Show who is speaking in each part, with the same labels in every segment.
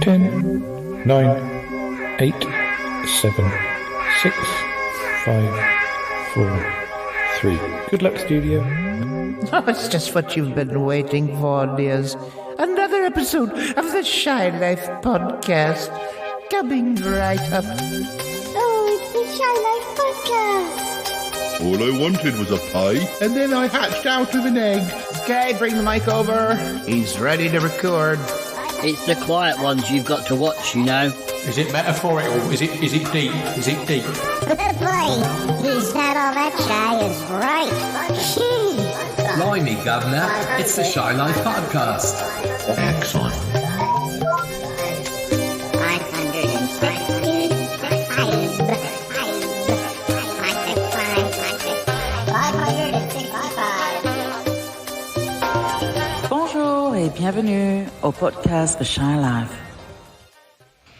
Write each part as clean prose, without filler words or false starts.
Speaker 1: 10, 9, 8, 7, 6, 5, 4, 3. Good luck, studio.
Speaker 2: Oh, it's just what you've been waiting for, dears. Another episode of the Shy Life podcast coming right up.
Speaker 3: Oh, it's the Shy Life podcast.
Speaker 4: All I wanted was a pie, and then I hatched out of an egg.
Speaker 2: Okay, bring the mic over. He's ready to record.
Speaker 5: It's the quiet ones you've got to watch, you know.
Speaker 1: Is it metaphorical? Is it deep? Is it deep?
Speaker 3: Boy, he's not all that shy is right. Gee.
Speaker 6: Blimey, Governor, it's the Shy Life podcast.
Speaker 4: Excellent.
Speaker 3: 565.
Speaker 7: Bonjour et bienvenue au podcast The Shy Life.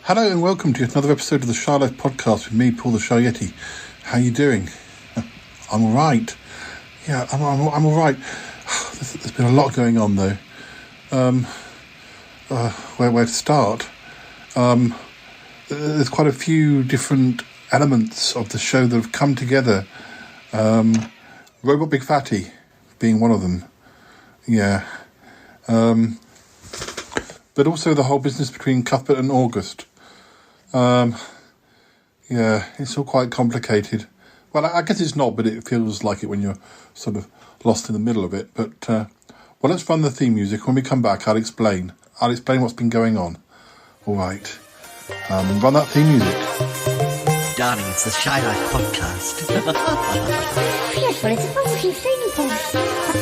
Speaker 8: Hello and welcome to another episode of the Shy Life podcast with me, Paul the Shy Yeti. How you doing? I'm all right. Yeah, I'm all right. There's been a lot going on though. Where to start? There's quite a few different elements of the show that have come together. Robot Big Fatty being one of them. Yeah. But also the whole business between Cuthbert and August. Yeah, it's all quite complicated. Well, I guess it's not, but it feels like it when you're sort of lost in the middle of it. But, well, let's run the theme music. When we come back, I'll explain. What's been going on. All right. Run that theme music.
Speaker 5: Darling, it's the Shy Life podcast.
Speaker 3: Yes, well, it's supposed to be thing for the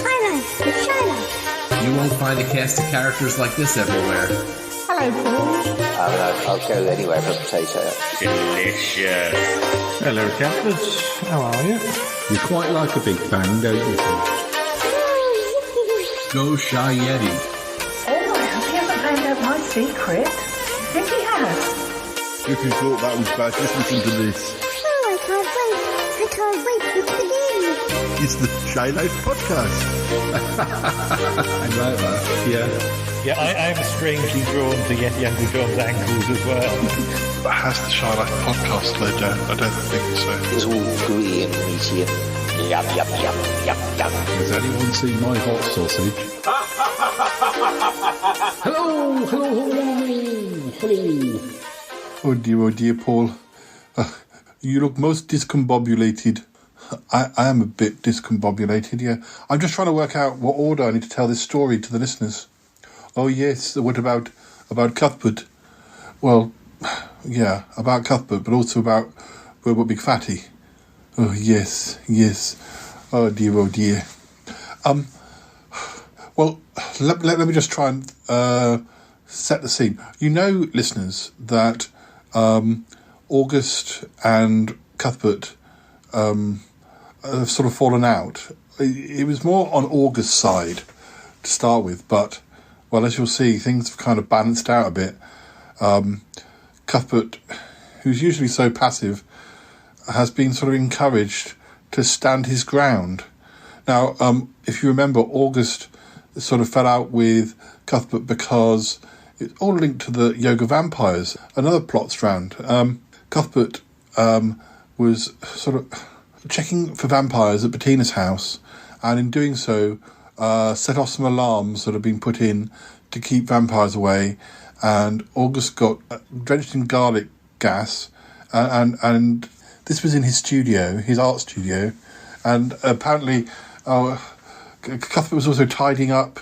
Speaker 3: Shy Life, the Shy Life.
Speaker 6: You won't find a cast of characters like this everywhere.
Speaker 2: Hello, Paul.
Speaker 9: I'll go anywhere for potato.
Speaker 10: Delicious.
Speaker 1: Hello, campers. How are you?
Speaker 10: You quite like a big bang, don't you?
Speaker 6: Go Shy Yeti.
Speaker 7: Oh, I hope he hasn't found out my secret. Think he has?
Speaker 4: If you thought that was bad, just listen to this.
Speaker 3: Oh, I can't wait for it to begin.
Speaker 4: It's the Shy Life podcast.
Speaker 10: I like that.
Speaker 1: Yeah. Yeah, I am strangely drawn to Yeti Uncle John's ankles as well.
Speaker 8: But has the Shy Life podcast slowed down? I don't think so.
Speaker 9: It's all gooey and meaty and yum.
Speaker 10: Has anyone seen my hot sausage? Hello.
Speaker 8: Oh dear, Paul. You look most discombobulated. I am a bit discombobulated, yeah. I'm just trying to work out what order I need to tell this story to the listeners. Oh yes, what about Cuthbert? Well, yeah, about Cuthbert, but also about Robot Big Fatty. Oh yes. Oh dear. Well, let me just try and set the scene. You know, listeners, that August and Cuthbert have sort of fallen out. It was more on August's side to start with, but, well, as you'll see, things have kind of balanced out a bit. Cuthbert, who's usually so passive, has been sort of encouraged to stand his ground. Now, if you remember, August sort of fell out with Cuthbert because it's all linked to the Yoga Vampires, another plot strand. Cuthbert was sort of checking for vampires at Bettina's house, and in doing so, set off some alarms that had been put in to keep vampires away, and August got drenched in garlic gas, and this was in his studio, his art studio, and apparently Cuthbert was also tidying up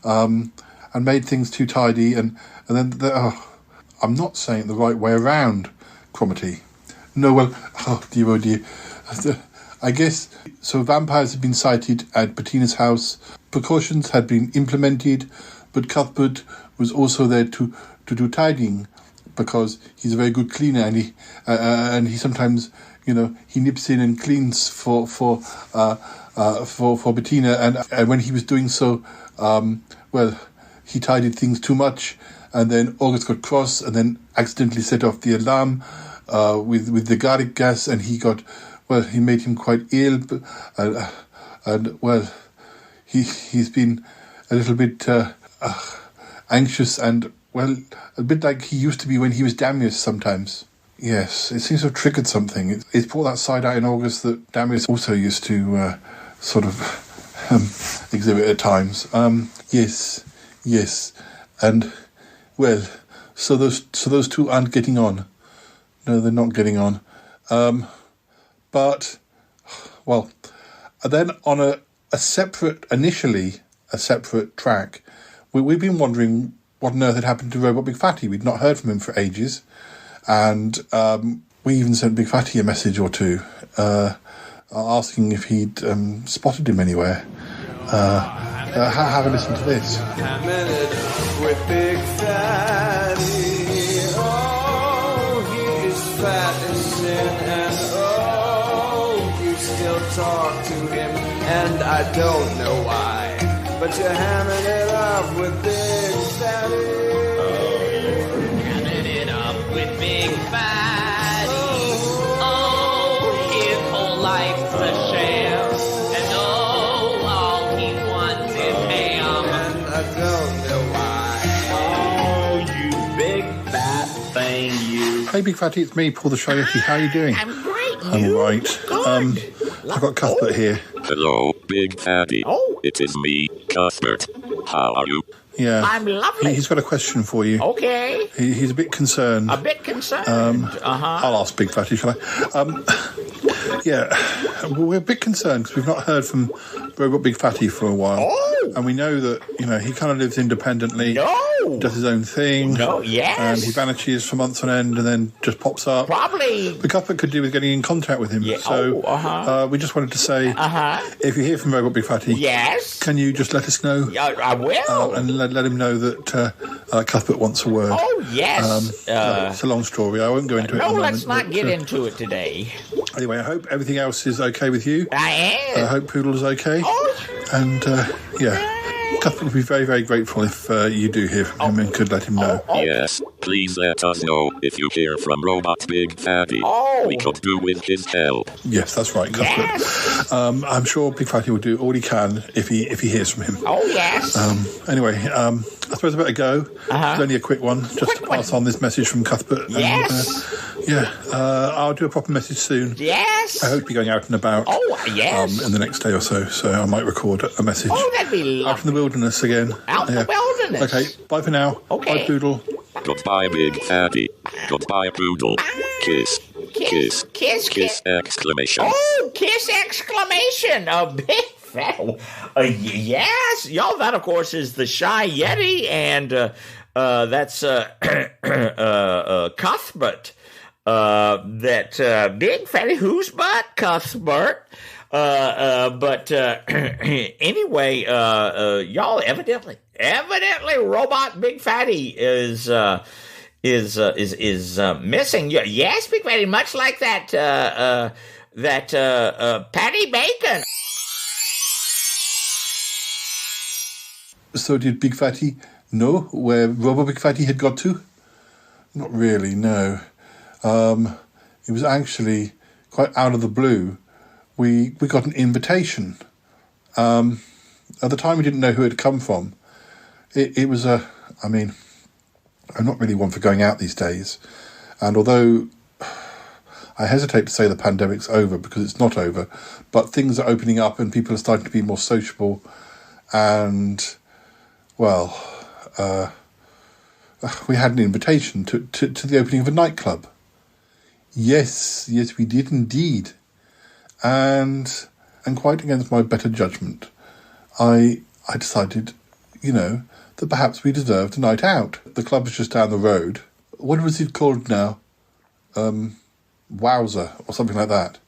Speaker 8: and made things too tidy, and then I'm not saying it the right way around, Cromitty. No, well, oh dear. I guess, so vampires had been sighted at Bettina's house, precautions had been implemented, but Cuthbert was also there to do tidying, because he's a very good cleaner, and he sometimes, you know, he nips in and cleans for Bettina, and when he was doing so, well, he tidied things too much, and then August got cross, and then accidentally set off the alarm with the garlic gas, and he made him quite ill, and he's been a little bit anxious, and well, a bit like he used to be when he was Damius sometimes. Yes, it seems to have triggered something. It brought that side out in August that Damius also used to sort of exhibit at times. Yes. And, well, so those two aren't getting on. No, they're not getting on. But, well, then on a separate track, we've been wondering what on earth had happened to Robot Big Fatty. We'd not heard from him for ages. And we even sent Big Fatty a message or two asking if he'd spotted him anywhere. Have a listen to this.
Speaker 11: With Big Fatty, oh, he is fat as sin, and oh, you still talk to him, and I don't know why, but you're hamming it up with Big Fatty.
Speaker 12: Hamming it up with Big Fatty. Oh, his whole life's a sham, and oh, all he wants is ham,
Speaker 11: and I don't know why.
Speaker 12: Oh, you big fat thing, you.
Speaker 8: Hey, Big Fatty, it's me, Paul the Shy Yeti. How are you doing?
Speaker 2: I'm great.
Speaker 8: I'm all right. I've got Cuthbert here.
Speaker 13: Hello, Big Fatty.
Speaker 2: Oh.
Speaker 13: It is me, Cuthbert. How are you?
Speaker 8: Yeah.
Speaker 2: I'm lovely.
Speaker 8: He's got a question for you.
Speaker 2: Okay.
Speaker 8: He's a bit concerned.
Speaker 2: A bit concerned.
Speaker 8: I'll ask Big Fatty, shall I? Yeah, we're a bit concerned because we've not heard from Robot Big Fatty for a while.
Speaker 2: Oh!
Speaker 8: And we know that, he kind of lives independently.
Speaker 2: No!
Speaker 8: Does his own thing.
Speaker 2: No, yes.
Speaker 8: And he vanishes for months on end and then just pops up.
Speaker 2: Probably.
Speaker 8: The Cuthbert could do with getting in contact with him.
Speaker 2: Yeah.
Speaker 8: So we just wanted to say, if you hear from Robot Big Fatty,
Speaker 2: yes,
Speaker 8: can you just let us know?
Speaker 2: I will.
Speaker 8: And let him know that Cuthbert wants a word.
Speaker 2: Oh, yes.
Speaker 8: It's a long story. I won't go into it.
Speaker 2: No, let's not get into it today.
Speaker 8: Anyway, I hope everything else is okay with you.
Speaker 2: I am.
Speaker 8: I hope Poodle is okay.
Speaker 2: Oh.
Speaker 8: And, Cuthbert would be very, very grateful if you do hear from him and could let him know.
Speaker 13: Yes, please let us know if you hear from Robot Big Fatty. We could do with his help.
Speaker 8: Yes, that's right, Cuthbert. Yes. I'm sure Big Fatty will do all he can if he hears from him.
Speaker 2: Oh, yes.
Speaker 8: Anyway, I suppose I better go. It's only a quick one, just to pass on this message from Cuthbert.
Speaker 2: Yes.
Speaker 8: And, I'll do a proper message soon.
Speaker 2: Yes.
Speaker 8: I hope you're going out and about.
Speaker 2: Oh, yes.
Speaker 8: In the next day or so I might record a message.
Speaker 2: Oh, that'd be lovely.
Speaker 8: Out in the wilderness again.
Speaker 2: Out in the wilderness.
Speaker 8: Okay, bye for now.
Speaker 2: Okay.
Speaker 8: Bye, Poodle.
Speaker 13: Goodbye, Big Fatty. Goodbye, Poodle. Kiss. Kiss.
Speaker 2: Kiss.
Speaker 13: Kiss exclamation.
Speaker 2: Oh, kiss exclamation. A big fat. Yes. Y'all, that, of course, is the Shy Yeti, and that's Cuthbert. That big fatty whose butt, Cuthbert. Anyway, y'all, evidently, Robot Big Fatty is missing. Yes, Big Fatty, much like that Patty Bacon.
Speaker 8: So did Big Fatty know where Robot Big Fatty had got to? Not really, no. It was actually quite out of the blue. We got an invitation. At the time, we didn't know who it had come from. It was I'm not really one for going out these days. And although I hesitate to say the pandemic's over because it's not over, but things are opening up and people are starting to be more sociable. And, well, we had an invitation to the opening of a nightclub. Yes, we did indeed. And quite against my better judgment, I decided, that perhaps we deserved a night out. The club was just down the road. What was it called now? Wowzer, or something like that.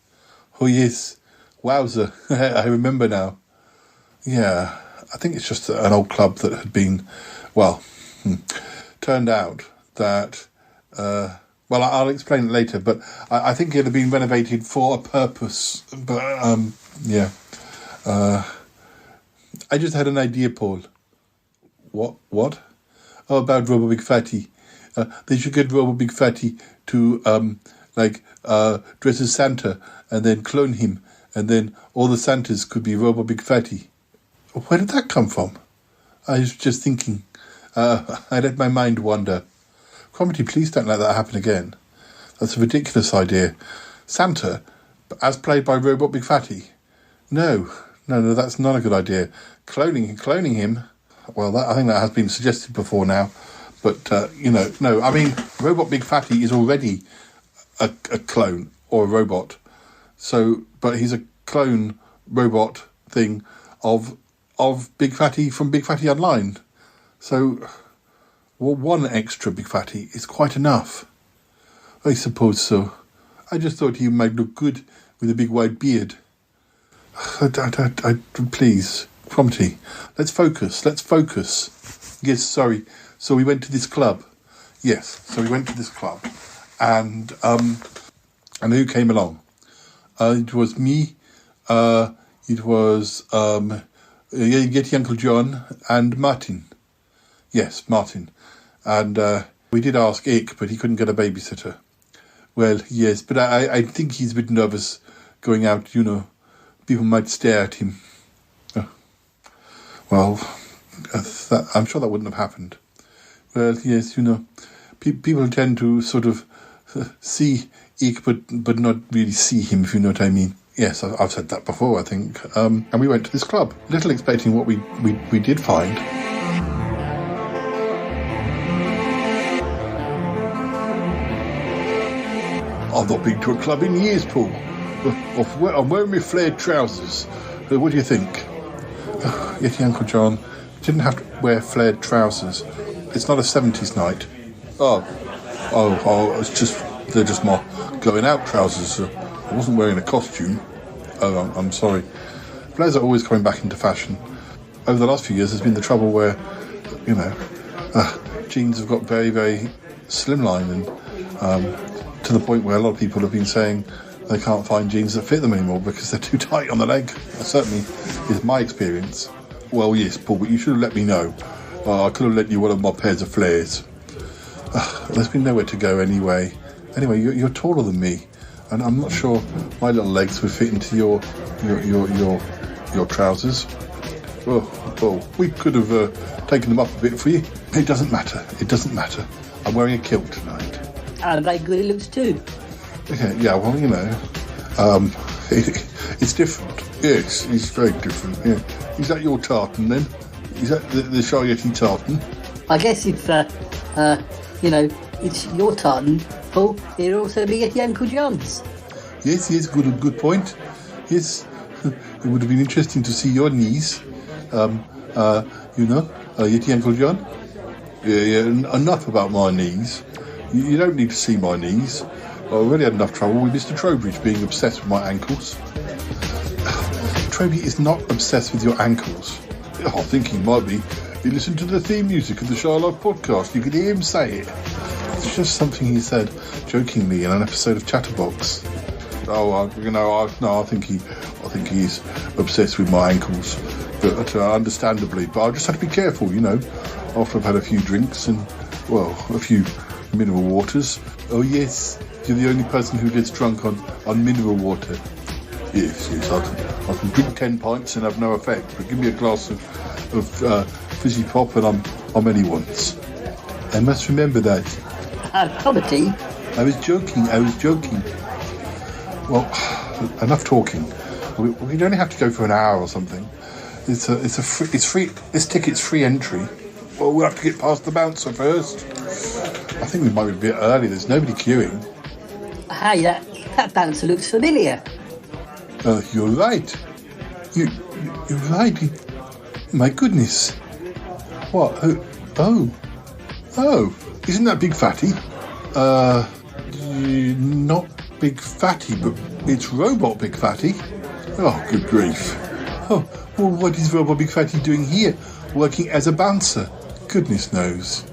Speaker 8: Oh, yes, Wowzer. I remember now. Yeah, I think it's just an old club that had been, turned out that... I'll explain it later, but I think it had been renovated for a purpose. But, I just had an idea, Paul. What? Oh, about Robot Big Fatty. They should get Robot Big Fatty to, dress as Santa and then clone him, and then all the Santas could be Robot Big Fatty. Where did that come from? I was just thinking. I let my mind wander. Cromitty, please don't let that happen again. That's a ridiculous idea. Santa, as played by Robot Big Fatty. No, that's not a good idea. Cloning him. Well, I think that has been suggested before now. But, no, I mean, Robot Big Fatty is already a clone or a robot. So, but he's a clone robot thing of Big Fatty from Big Fatty Online. So, well, one extra Big Fatty is quite enough. I suppose so. I just thought he might look good with a big white beard. Please, Cromitty, let's focus. Yes, sorry. So we went to this club. Yes, so we went to this club. And who came along? It was me, it was Yeti Uncle John and Martin. Yes, Martin. And we did ask Ick, but he couldn't get a babysitter. Well, yes, but I think he's a bit nervous going out, People might stare at him. Well, I'm sure that wouldn't have happened. Well, yes, people tend to sort of see Ick, but not really see him, if you know what I mean. Yes, I've said that before, I think. And we went to this club, little expecting what we did find. I've not been to a club in years, Paul. I'm wearing my flared trousers. What do you think? Yeti Uncle John didn't have to wear flared trousers. It's not a 70s night. Oh, they're just my going out trousers. I wasn't wearing a costume. Oh, I'm sorry. Flares are always coming back into fashion. Over the last few years, there's been the trouble where, jeans have got very, very slimline and to the point where a lot of people have been saying they can't find jeans that fit them anymore because they're too tight on the leg. That certainly is my experience. Well, yes, Paul, but you should have let me know. I could have lent you one of my pairs of flares. There's been nowhere to go anyway. Anyway, you're taller than me, and I'm not sure my little legs would fit into your trousers. Well, we could have taken them up a bit for you. It doesn't matter. I'm wearing a kilt tonight.
Speaker 14: And very good it looks too.
Speaker 8: Okay, yeah, well, it's different. Yes, it's very different. Yeah. Is that your tartan then? Is that the Shy Yeti tartan?
Speaker 14: I guess if, it's your tartan, Paul, it'll also be Yeti Uncle John's.
Speaker 8: Yes, good point. Yes, it would have been interesting to see your knees. Yeti Uncle John. Yeah, enough about my knees. You don't need to see my knees. I already had enough trouble with Mr. Trowbridge being obsessed with my ankles. Trowbridge is not obsessed with your ankles. I think he might be. He listened to the theme music of the Shy Life podcast. You could hear him say it. It's just something he said jokingly in an episode of Chatterbox. I think he's obsessed with my ankles, but understandably. But I just have to be careful, after I've had a few drinks and, a few mineral waters. Oh yes, you're the only person who gets drunk on mineral water. Yes, I can drink 10 pints and have no effect, but give me a glass of fizzy pop and I'm anyone's. I must remember that.
Speaker 14: Cromitty?
Speaker 8: I was joking. Well, enough talking. We'd only have to go for an hour or something. It's free. This ticket's free entry. Well, we'll have to get past the bouncer first. I think we might be a bit early. There's nobody queuing.
Speaker 14: Hey, that bouncer looks familiar.
Speaker 8: You're right. You're right. My goodness. What? Oh. Isn't that Big Fatty? Not Big Fatty, but it's Robot Big Fatty. Oh, good grief. Oh, well, what is Robot Big Fatty doing here, working as a bouncer? Goodness knows.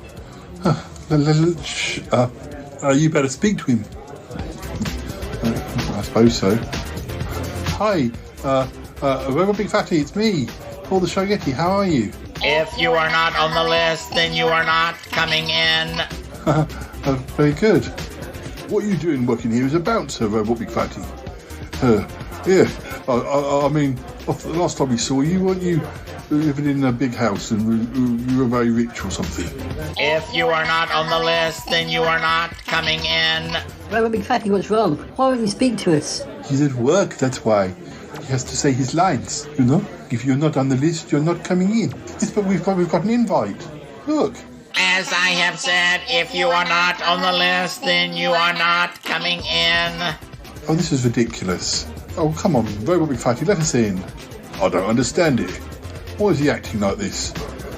Speaker 8: You better speak to him. I suppose so. Hi, Robot Big Fatty, it's me, Paul the Shy Yeti. How are you?
Speaker 12: If you are not on the list, then you are not coming in.
Speaker 8: Very good. What are you doing working here as a bouncer, Robot Big Fatty? Yeah, I mean, the last time we saw you, weren't you living in a big house and you were very rich or something.
Speaker 12: If you are not on the list, then you are not coming in.
Speaker 14: Robot Big Fatty, what's wrong? Why won't you speak to us?
Speaker 8: He's at work, that's why. He has to say his lines, you know? If you're not on the list, you're not coming in. Yes, but we've got an invite. Look.
Speaker 12: As I have said, if you are not on the list, then you are not coming in.
Speaker 8: Oh, this is ridiculous. Oh, come on, Robot Big Fatty, let us in. I don't understand it. Why is he acting like this?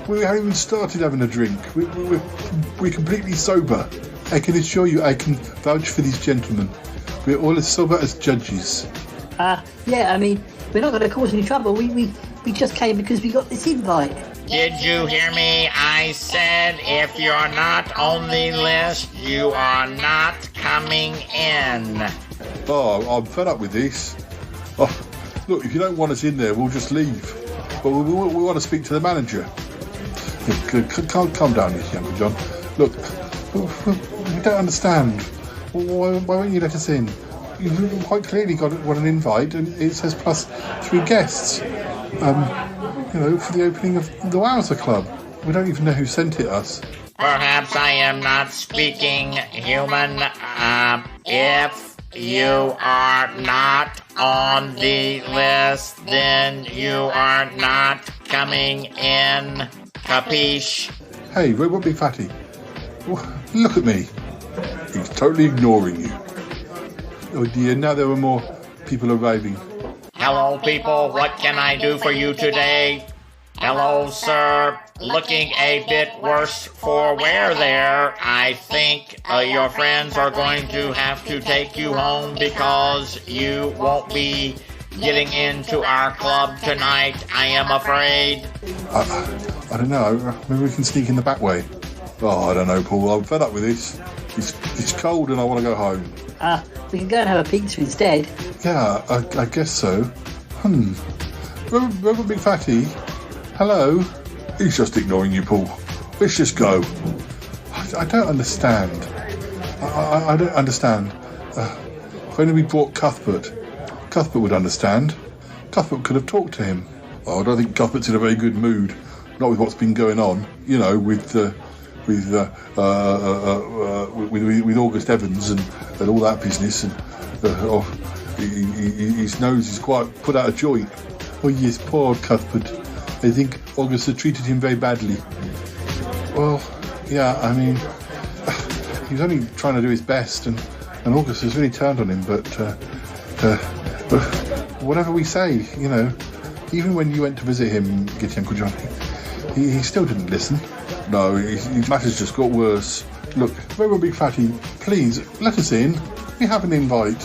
Speaker 8: We haven't even started having a drink. We're completely sober. I can assure you, I can vouch for these gentlemen. We're all as sober as judges.
Speaker 14: Yeah, I mean, we're not going to cause any trouble. We just came because we got this invite.
Speaker 12: Did you hear me? I said if you're not on the list, you are not coming in.
Speaker 8: Oh, I'm fed up with this. Oh, look, if you don't want us in there, we'll just leave. But we want to speak to the manager. Calm down, Mr. Uncle John. Look, we don't understand. Why won't you let us in? You've quite clearly got an invite, and it says plus 3 guests. For the opening of the Wowzer Club. We don't even know who sent it us.
Speaker 12: Perhaps I am not speaking human. If you are not on the list, then you are not coming in. Capiche?
Speaker 8: Hey, Robot Big Fatty. Look at me. He's totally ignoring you. Oh dear, now there are more people arriving.
Speaker 12: Hello, people. What can I do for you today? Hello, sir. Looking a bit worse for wear there. I think your friends are going to have to take you home because you won't be getting into our club tonight, I am afraid.
Speaker 8: I don't know. Maybe we can sneak in the back way. Oh, I don't know, Paul. I'm fed up with this. It's cold and I want to go home.
Speaker 14: We can go and have a pizza instead.
Speaker 8: Yeah, I guess so. Robot Big Fatty, hello? He's just ignoring you, Paul. Let's just go. I don't understand. I don't understand. If only we brought Cuthbert. Cuthbert would understand. Cuthbert could have talked to him. Oh, I don't think Cuthbert's in a very good mood. Not with what's been going on, you know, with August Evans and all that business, and his nose is quite put out of joint. Oh yes, poor Cuthbert. I think August had treated him very badly. Well, yeah, I mean, he was only trying to do his best, and August has really turned on him. But whatever we say, you know, even when you went to visit him, Gitty Uncle John, he still didn't listen. No, his matters just got worse. Look, Robot Big Fatty, please, let us in. We have an invite.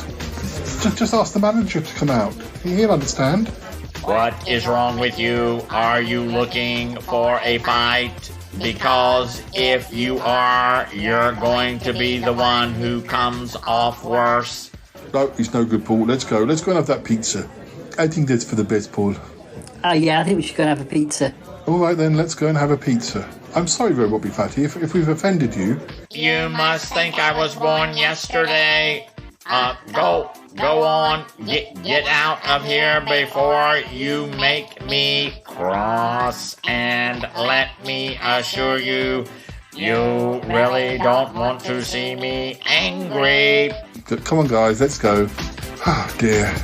Speaker 8: Just ask the manager to come out. He'll understand.
Speaker 12: What is wrong with you? Are you looking for a fight? Because if you are, you're going to be the one who comes off worse.
Speaker 8: No, it's no good, Paul. Let's go. Let's go and have that pizza. I think that's for the best, Paul.
Speaker 14: Yeah, I think we should go and have a pizza.
Speaker 8: All right, then, let's go and have a pizza. I'm sorry, Robot Big Fatty, if we've offended you.
Speaker 12: You must think I was born yesterday. Go on, get out of here before you make me cross. And let me assure you, you really don't want to see me angry.
Speaker 8: Come on, guys, let's go. Oh, dear.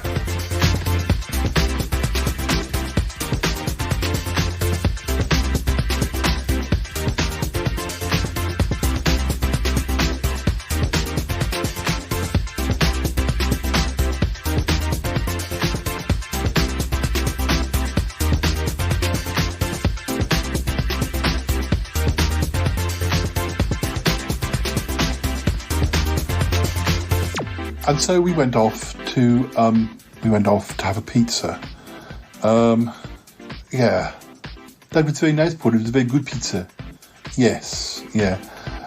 Speaker 8: And so we went off to have a pizza. Yeah. That was very nice, Paul. It was a very good pizza. Yes, yeah.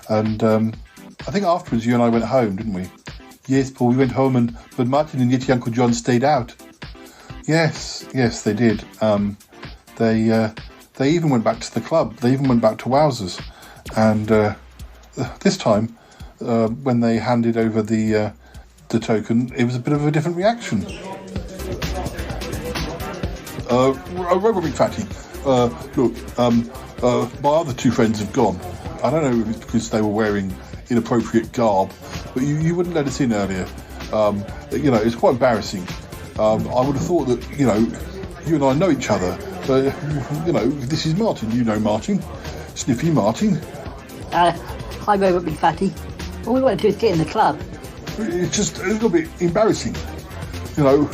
Speaker 8: And I think afterwards you and I went home, didn't we? Yes, Paul, we went home, but Martin and Yeti Uncle John stayed out. Yes, they did. They even went back to the club. They even went back to Wowzers. And this time, when they handed over the token, it was a bit of a different reaction. Robot Big Fatty, Look, my other two friends have gone. I don't know if it's because they were wearing inappropriate garb, but you wouldn't let us in earlier. It's quite embarrassing. I would have thought that, you and I know each other. But, this is Martin. You know Martin. Sniffy Martin.
Speaker 14: Hi, Robot Big Fatty. All we want to do is get in the club.
Speaker 8: It's just a little bit embarrassing. I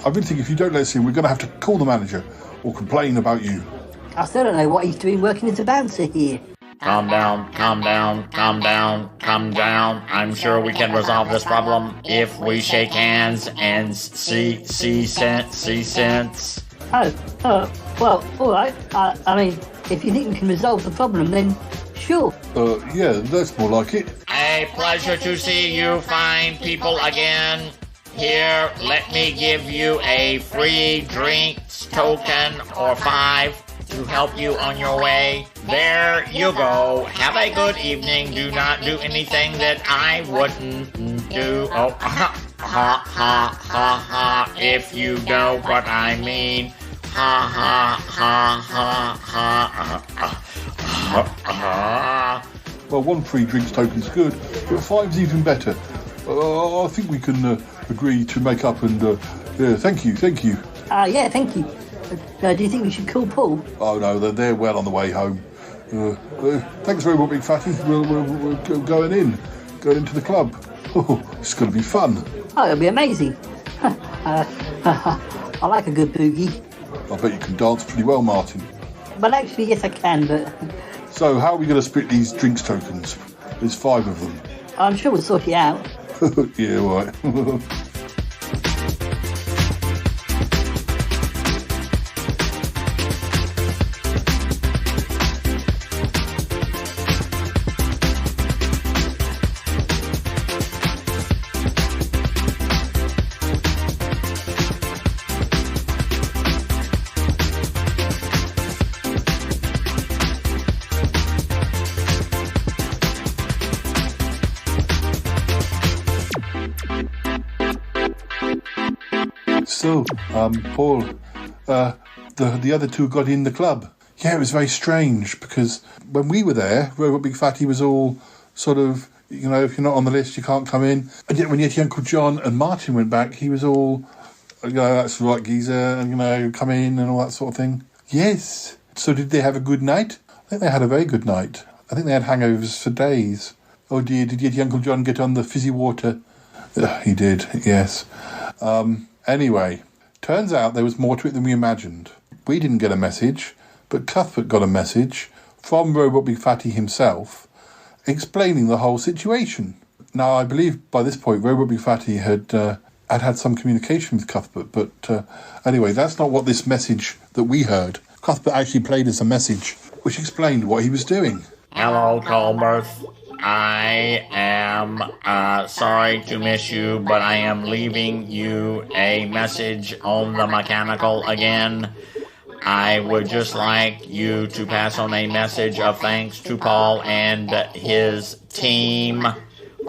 Speaker 8: really think if you don't let us in, we're going to have to call the manager or complain about you.
Speaker 14: I still don't know what he's doing working as a bouncer here.
Speaker 12: Calm down, calm down, calm down, calm down. I'm sure we can resolve this problem if we shake hands and see sense.
Speaker 14: Well, all right. I mean, if you think we can resolve the problem, then sure.
Speaker 8: Yeah, that's more like it.
Speaker 12: A pleasure to see you fine people again. Here, let me give you a free drinks token or 5 to help you on your way. There you go. Have a good evening. Do not do anything that I wouldn't do. Oh, ha, if you know what I mean. Ha.
Speaker 8: Well, 1 free drinks token's good, but 5's even better. I think we can agree to make up and, thank you.
Speaker 14: Yeah, thank you. Do you think we should call Paul?
Speaker 8: Oh, no, they're well on the way home. Thanks very much, Big Fatty. We're going into the club. Oh, it's going to be fun.
Speaker 14: Oh, it'll be amazing. I like a good boogie.
Speaker 8: I bet you can dance pretty well, Martin.
Speaker 14: Well, actually, yes, I can, but...
Speaker 8: So, how are we going to split these drinks tokens? There's 5 of them.
Speaker 14: I'm sure we'll sort it out.
Speaker 8: Yeah, right. So, Paul, the other two got in the club. Yeah, it was very strange because when we were there, Robot Big Fatty was all sort of, if you're not on the list, you can't come in. And yet when Yeti Uncle John and Martin went back, he was all, that's right, geezer, and, come in and all that sort of thing. Yes. So did they have a good night? I think they had a very good night. I think they had hangovers for days. Oh dear, did Yeti Uncle John get on the fizzy water? He did, yes. Anyway, turns out there was more to it than we imagined. We didn't get a message, but Cuthbert got a message from Robot Big Fatty himself explaining the whole situation. Now, I believe by this point, Robot Big Fatty had some communication with Cuthbert, but anyway, that's not what this message that we heard. Cuthbert actually played us a message which explained what he was doing.
Speaker 12: Hello, Colberth. I am sorry to miss you, but I am leaving you a message on the mechanical again. I would just like you to pass on a message of thanks to Paul and his team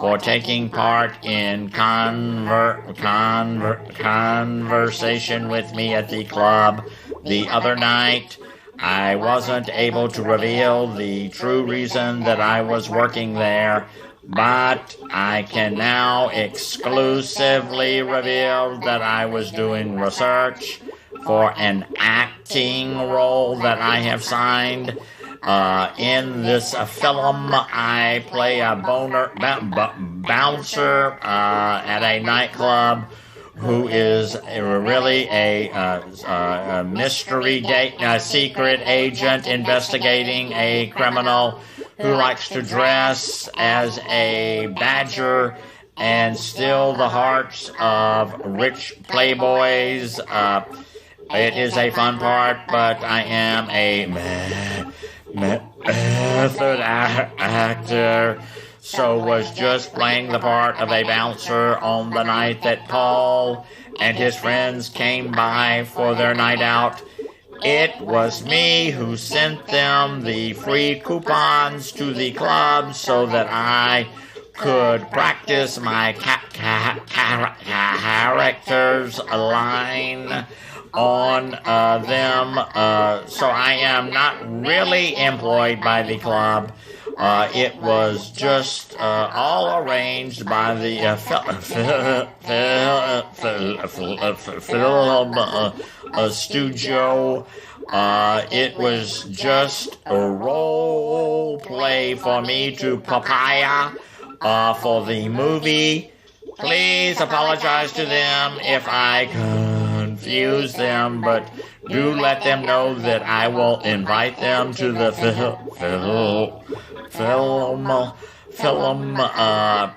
Speaker 12: for taking part in conversation with me at the club the other night. I wasn't able to reveal the true reason that I was working there, but I can now exclusively reveal that I was doing research for an acting role that I have signed. In this film, I play a bouncer at a nightclub who is really a mystery secret agent investigating a criminal who likes to dress as a badger and steal the hearts of rich playboys. It is a fun part, but I am a method actor. So was just playing the part of a bouncer on the night that Paul and his friends came by for their night out. It was me who sent them the free coupons to the club so that I could practice my character's line on them, so I am not really employed by the club. It was just all arranged by the film studio. It was just a role play for me to papaya for the movie. Please apologize to them if I confuse them, but do let them know that I will invite them to the film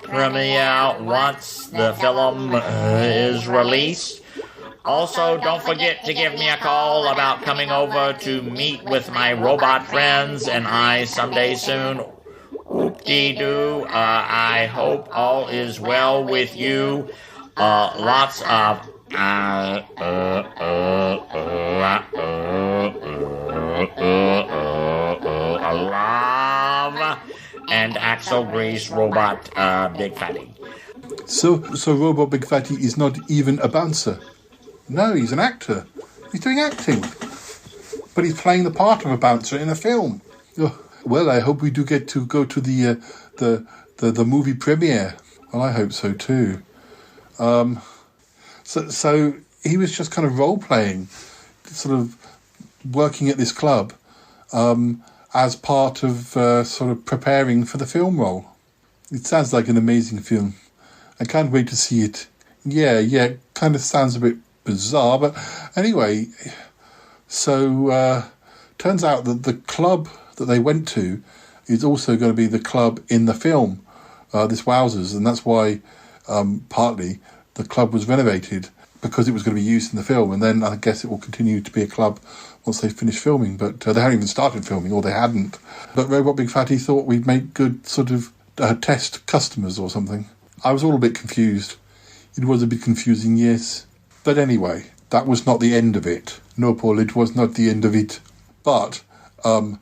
Speaker 12: premiere once the film is released. Also, don't forget to give me a call about coming over to meet with my robot friends and I someday soon. Whoop-dee-doo. I hope all is well with you. Lots of love and Axel Grease Robot Big Fatty.
Speaker 8: So Robot Big Fatty is not even a bouncer. No, he's an actor. He's doing acting. But he's playing the part of a bouncer in a film. Oh, well, I hope we do get to go to the movie premiere. Well, I hope so too. So he was just kind of role-playing, sort of working at this club as part of sort of preparing for the film role. It sounds like an amazing film. I can't wait to see it. Yeah, it kind of sounds a bit bizarre, but anyway, so turns out that the club that they went to is also going to be the club in the film, this Wowzers, and that's why partly the club was renovated, because it was going to be used in the film, and then I guess it will continue to be a club once they finish filming, but they haven't even started filming, or they hadn't. But Robot Big Fatty thought we'd make good sort of test customers or something. I was all a bit confused. It was a bit confusing, yes. But anyway, that was not the end of it. No, Paul, it was not the end of it. But, we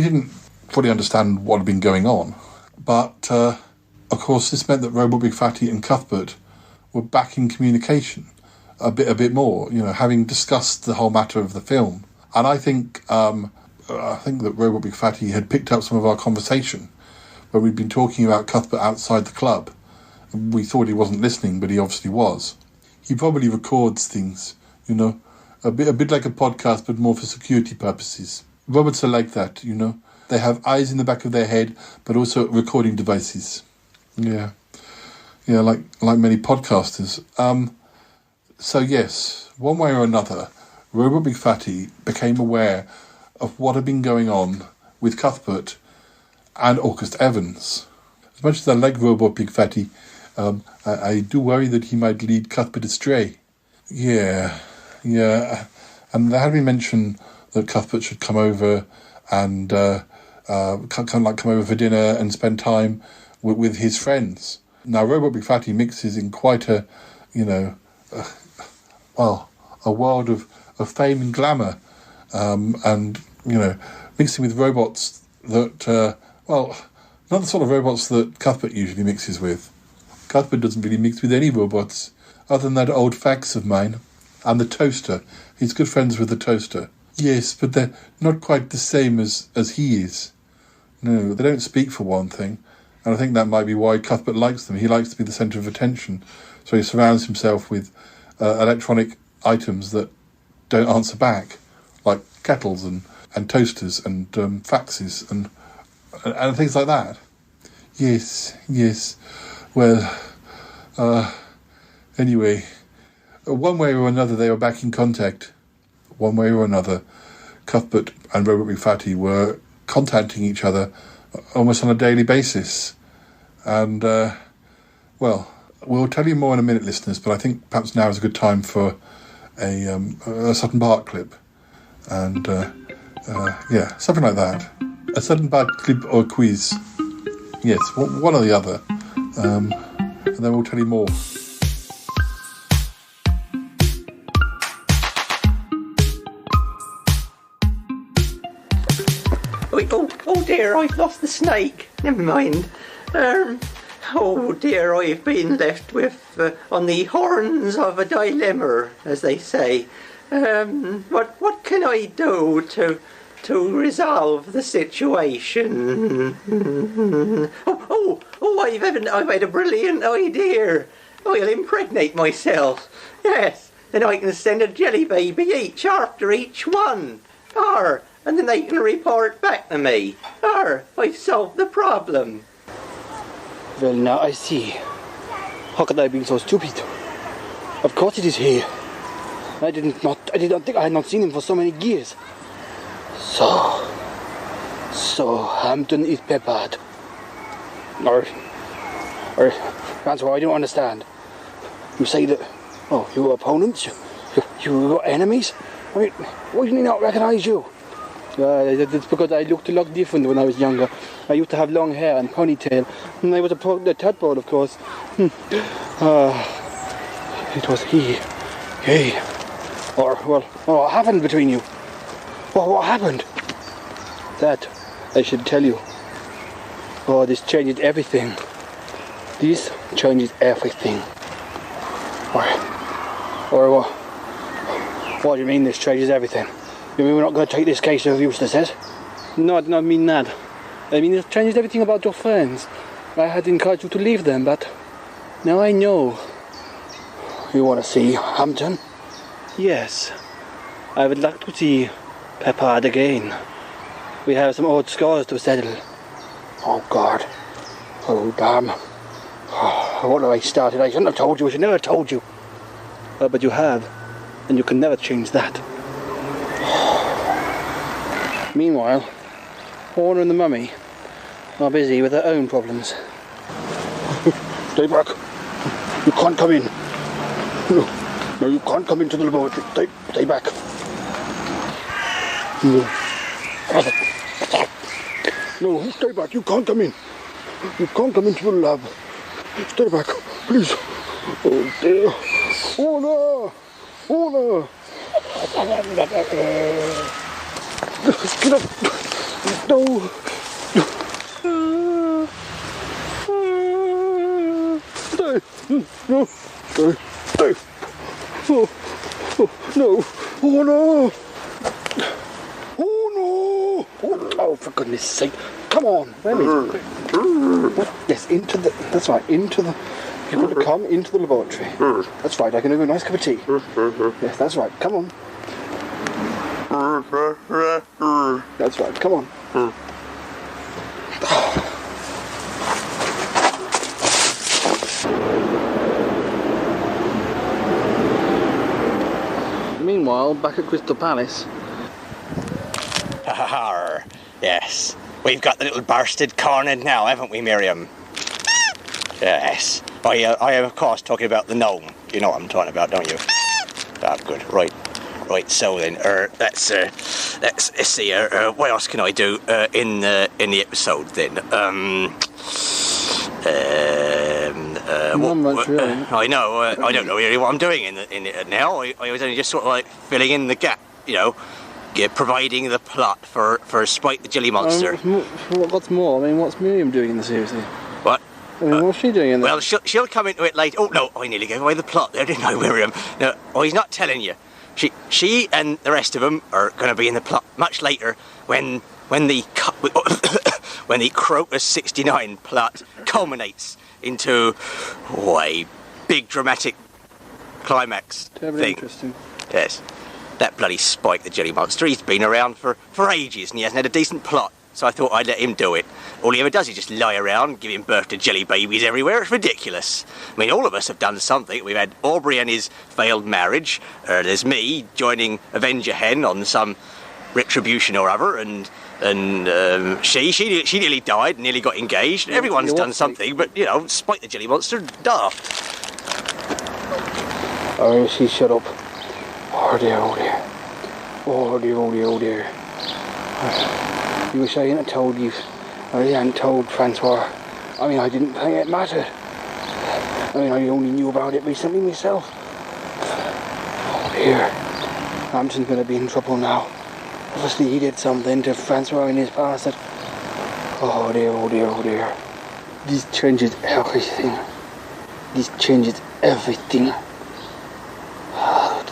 Speaker 8: didn't fully understand what had been going on. But, of course, this meant that Robot Big Fatty and Cuthbert were back in communication a bit more, having discussed the whole matter of the film. And I think that Robot Big Fatty had picked up some of our conversation where we'd been talking about Cuthbert outside the club. We thought he wasn't listening, but he obviously was. He probably records things, a bit like a podcast, but more for security purposes. Robots are like that, They have eyes in the back of their head, but also recording devices. Yeah, like many podcasters. So yes, one way or another, Robot Big Fatty became aware of what had been going on with Cuthbert and August Evans. As much as I like Robot Big Fatty, I do worry that he might lead Cuthbert astray. Yeah. And there had been mention that Cuthbert should come over and come over for dinner and spend time with his friends. Now, Robot Big Fatty mixes in quite a world of fame and glamour, and mixing with robots that, not the sort of robots that Cuthbert usually mixes with. Cuthbert doesn't really mix with any robots, other than that old fax of mine, and the toaster. He's good friends with the toaster. Yes, but they're not quite the same as he is. No, they don't speak, for one thing, and I think that might be why Cuthbert likes them. He likes to be the centre of attention, so he surrounds himself with electronic items that don't answer back, like kettles and toasters and faxes and things like that. Yes. Well, anyway, one way or another they were back in contact. One way or another, Cuthbert and Robot Big Fatty were contacting each other almost on a daily basis. And, we'll tell you more in a minute, listeners, but I think perhaps now is a good time for a Sutton Park clip. And, something like that. A Sutton Park clip or quiz. Yes, one or the other. And then we'll tell you more.
Speaker 14: Oh dear, I've lost the snake. Never mind.
Speaker 9: Oh dear, I've been left with on the horns of a dilemma, as they say. What can I do to resolve the situation? I've had a brilliant idea. I'll impregnate myself. Yes, then I can send a jelly baby each after each one. And then they can report back to me. I've solved the problem.
Speaker 15: Well, now I see. How could I be so stupid? Of course it is he. I did not think I had not seen him for so many years. So Hampton is peppered. Or Francois, I don't understand. You say that, you were opponents? You were enemies? I mean, why didn't he not recognise you? It's because I looked a lot different when I was younger. I used to have long hair and ponytail, and I was a tadpole, of course. It was he. What happened between you? What happened? That I should tell you. This changes everything. This changes everything. Or what? What do you mean this changes everything? You mean we're not going to take this case of Eustace's? No, I do not mean that. I mean it changes everything about your friends. I had encouraged you to leave them, but now I know. You want to see Hampton? Yes. I would like to see Peppard again. We have some old scores to settle. Oh God. Oh damn. What have I started? I shouldn't have told you. I should never have told you. But you have. And you can never change that. Meanwhile, Horner and the Mummy are busy with their own problems. Stay back. You can't come in. No, you can't come into the laboratory. Stay back. No, stay back. You can't come in. You can't come into the lab. Stay back, please. Oh dear. Horner! Horner! Get up! No! Stay! No! Stay! Oh, no! Oh no! Oh no! Oh, for goodness sake! Come on! Where is it? Yes, into the... That's right, into the... You've got to come into the laboratory. That's right, I can have a nice cup of tea. Yes, that's right, come on. That's right, come on. Meanwhile, back at Crystal Palace.
Speaker 12: Yes. We've got the little bastard cornered now, haven't we, Miriam? Yes. I am, of course, talking about the gnome. You know what I'm talking about, don't you? Ah, good. Right, so then, let's see, what else can I do, in the episode, then?
Speaker 15: Not much, really.
Speaker 12: I know, I don't know really what I'm doing in it now. I was only just sort of like filling in the gap, you know, providing the plot for Spike the Jelly Monster.
Speaker 15: What's more? I mean, what's Miriam doing in the series here?
Speaker 12: What?
Speaker 15: I mean, what's she doing in there?
Speaker 12: Well, she'll come into it later. Oh, no, I nearly gave away the plot there, didn't I, Miriam? No, he's not telling you. She and the rest of them are going to be in the plot much later when the Crocus 69 plot culminates into a big dramatic climax thing.
Speaker 15: Interesting.
Speaker 12: Yes. That bloody Spike the Jelly Monster, he's been around for ages and he hasn't had a decent plot. So I thought I'd let him do it. All he ever does is just lie around, giving birth to jelly babies everywhere. It's ridiculous. I mean, all of us have done something. We've had Aubrey and his failed marriage. There's me joining Avenger Hen on some retribution or other, and she nearly died, nearly got engaged. Everyone's done something, but, you know, Spike the Jelly Monster, daft.
Speaker 15: Oh, she shut up. Oh dear, oh dear. Oh dear, oh dear, oh dear. You wish I hadn't told you. I hadn't told Francois. I mean, I didn't think it mattered. I mean, I only knew about it recently myself. Oh dear. Hampton's going to be in trouble now. Obviously he did something to Francois in his past that... Oh dear, oh dear, oh dear. This changes everything. This changes everything.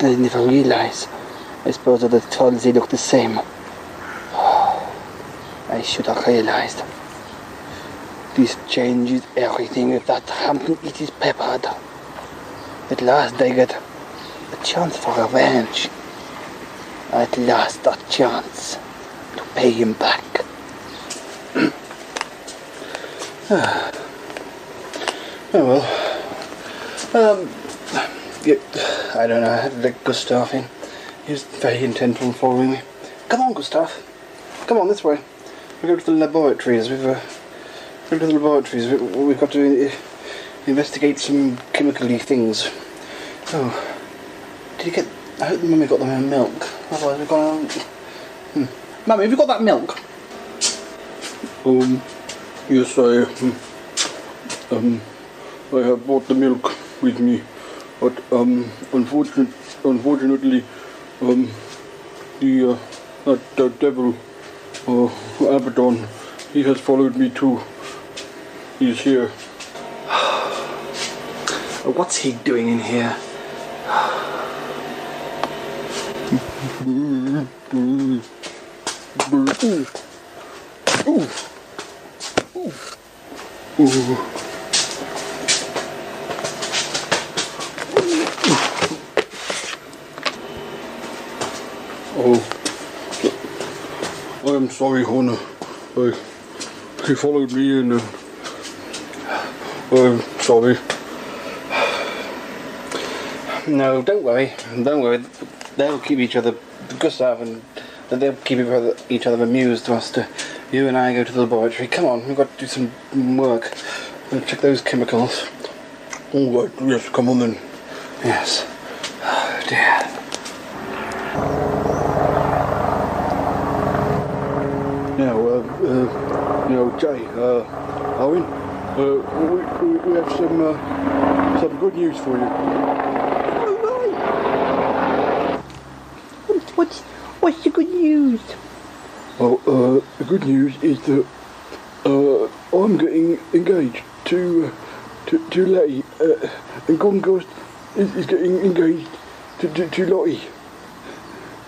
Speaker 15: I never realized. I suppose other trolls, they look the same. I should have realized. This changes everything. If that Hampton it is peppered. At last I get a chance for revenge. At last a chance to pay him back. Oh well. Yeah, I don't know, I had to let Gustav in. He was very intent on following me. Come on, Gustav. Come on, this way. We go to the laboratories. We've got to investigate some chemically things. Oh, did you get? I hope Mummy got them in milk. Otherwise, we've got. Mummy, have you got that milk?
Speaker 10: Yes, I have brought the milk with me, but unfortunately, the devil, Abaddon, he has followed me too. He's here.
Speaker 15: What's he doing in here?
Speaker 10: Oh, I am sorry, Hannah. He followed me in and I'm sorry.
Speaker 15: No, don't worry. They'll keep each other, Gustav and they'll keep each other amused whilst you and I go to the laboratory. Come on, we've got to do some work. We'll check those chemicals.
Speaker 10: All right, yes, come on then.
Speaker 15: Yes. Oh dear.
Speaker 10: Now, Jay, Owen, we have some good news for you.
Speaker 3: What's the good news?
Speaker 10: Well, the good news is that I'm getting engaged to Letty, and Gongos is getting engaged to Lottie.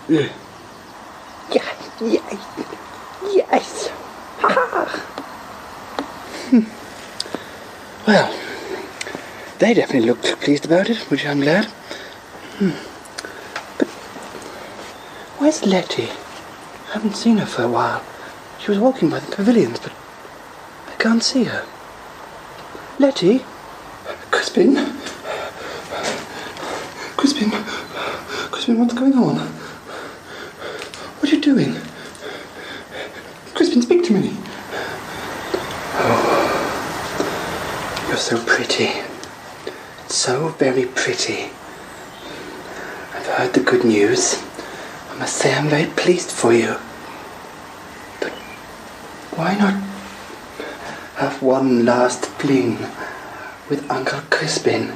Speaker 10: Yeah.
Speaker 3: Yes.
Speaker 15: Well, they definitely looked pleased about it, which I'm glad. But where's Letty? I haven't seen her for a while. She was walking by the pavilions, but I can't see her. Letty? Crispin, what's going on? What are you doing? Crispin, speak to me. Oh, you're so pretty. So very pretty. I've heard the good news. I must say I'm very pleased for you. But why not have one last fling with Uncle Crispin?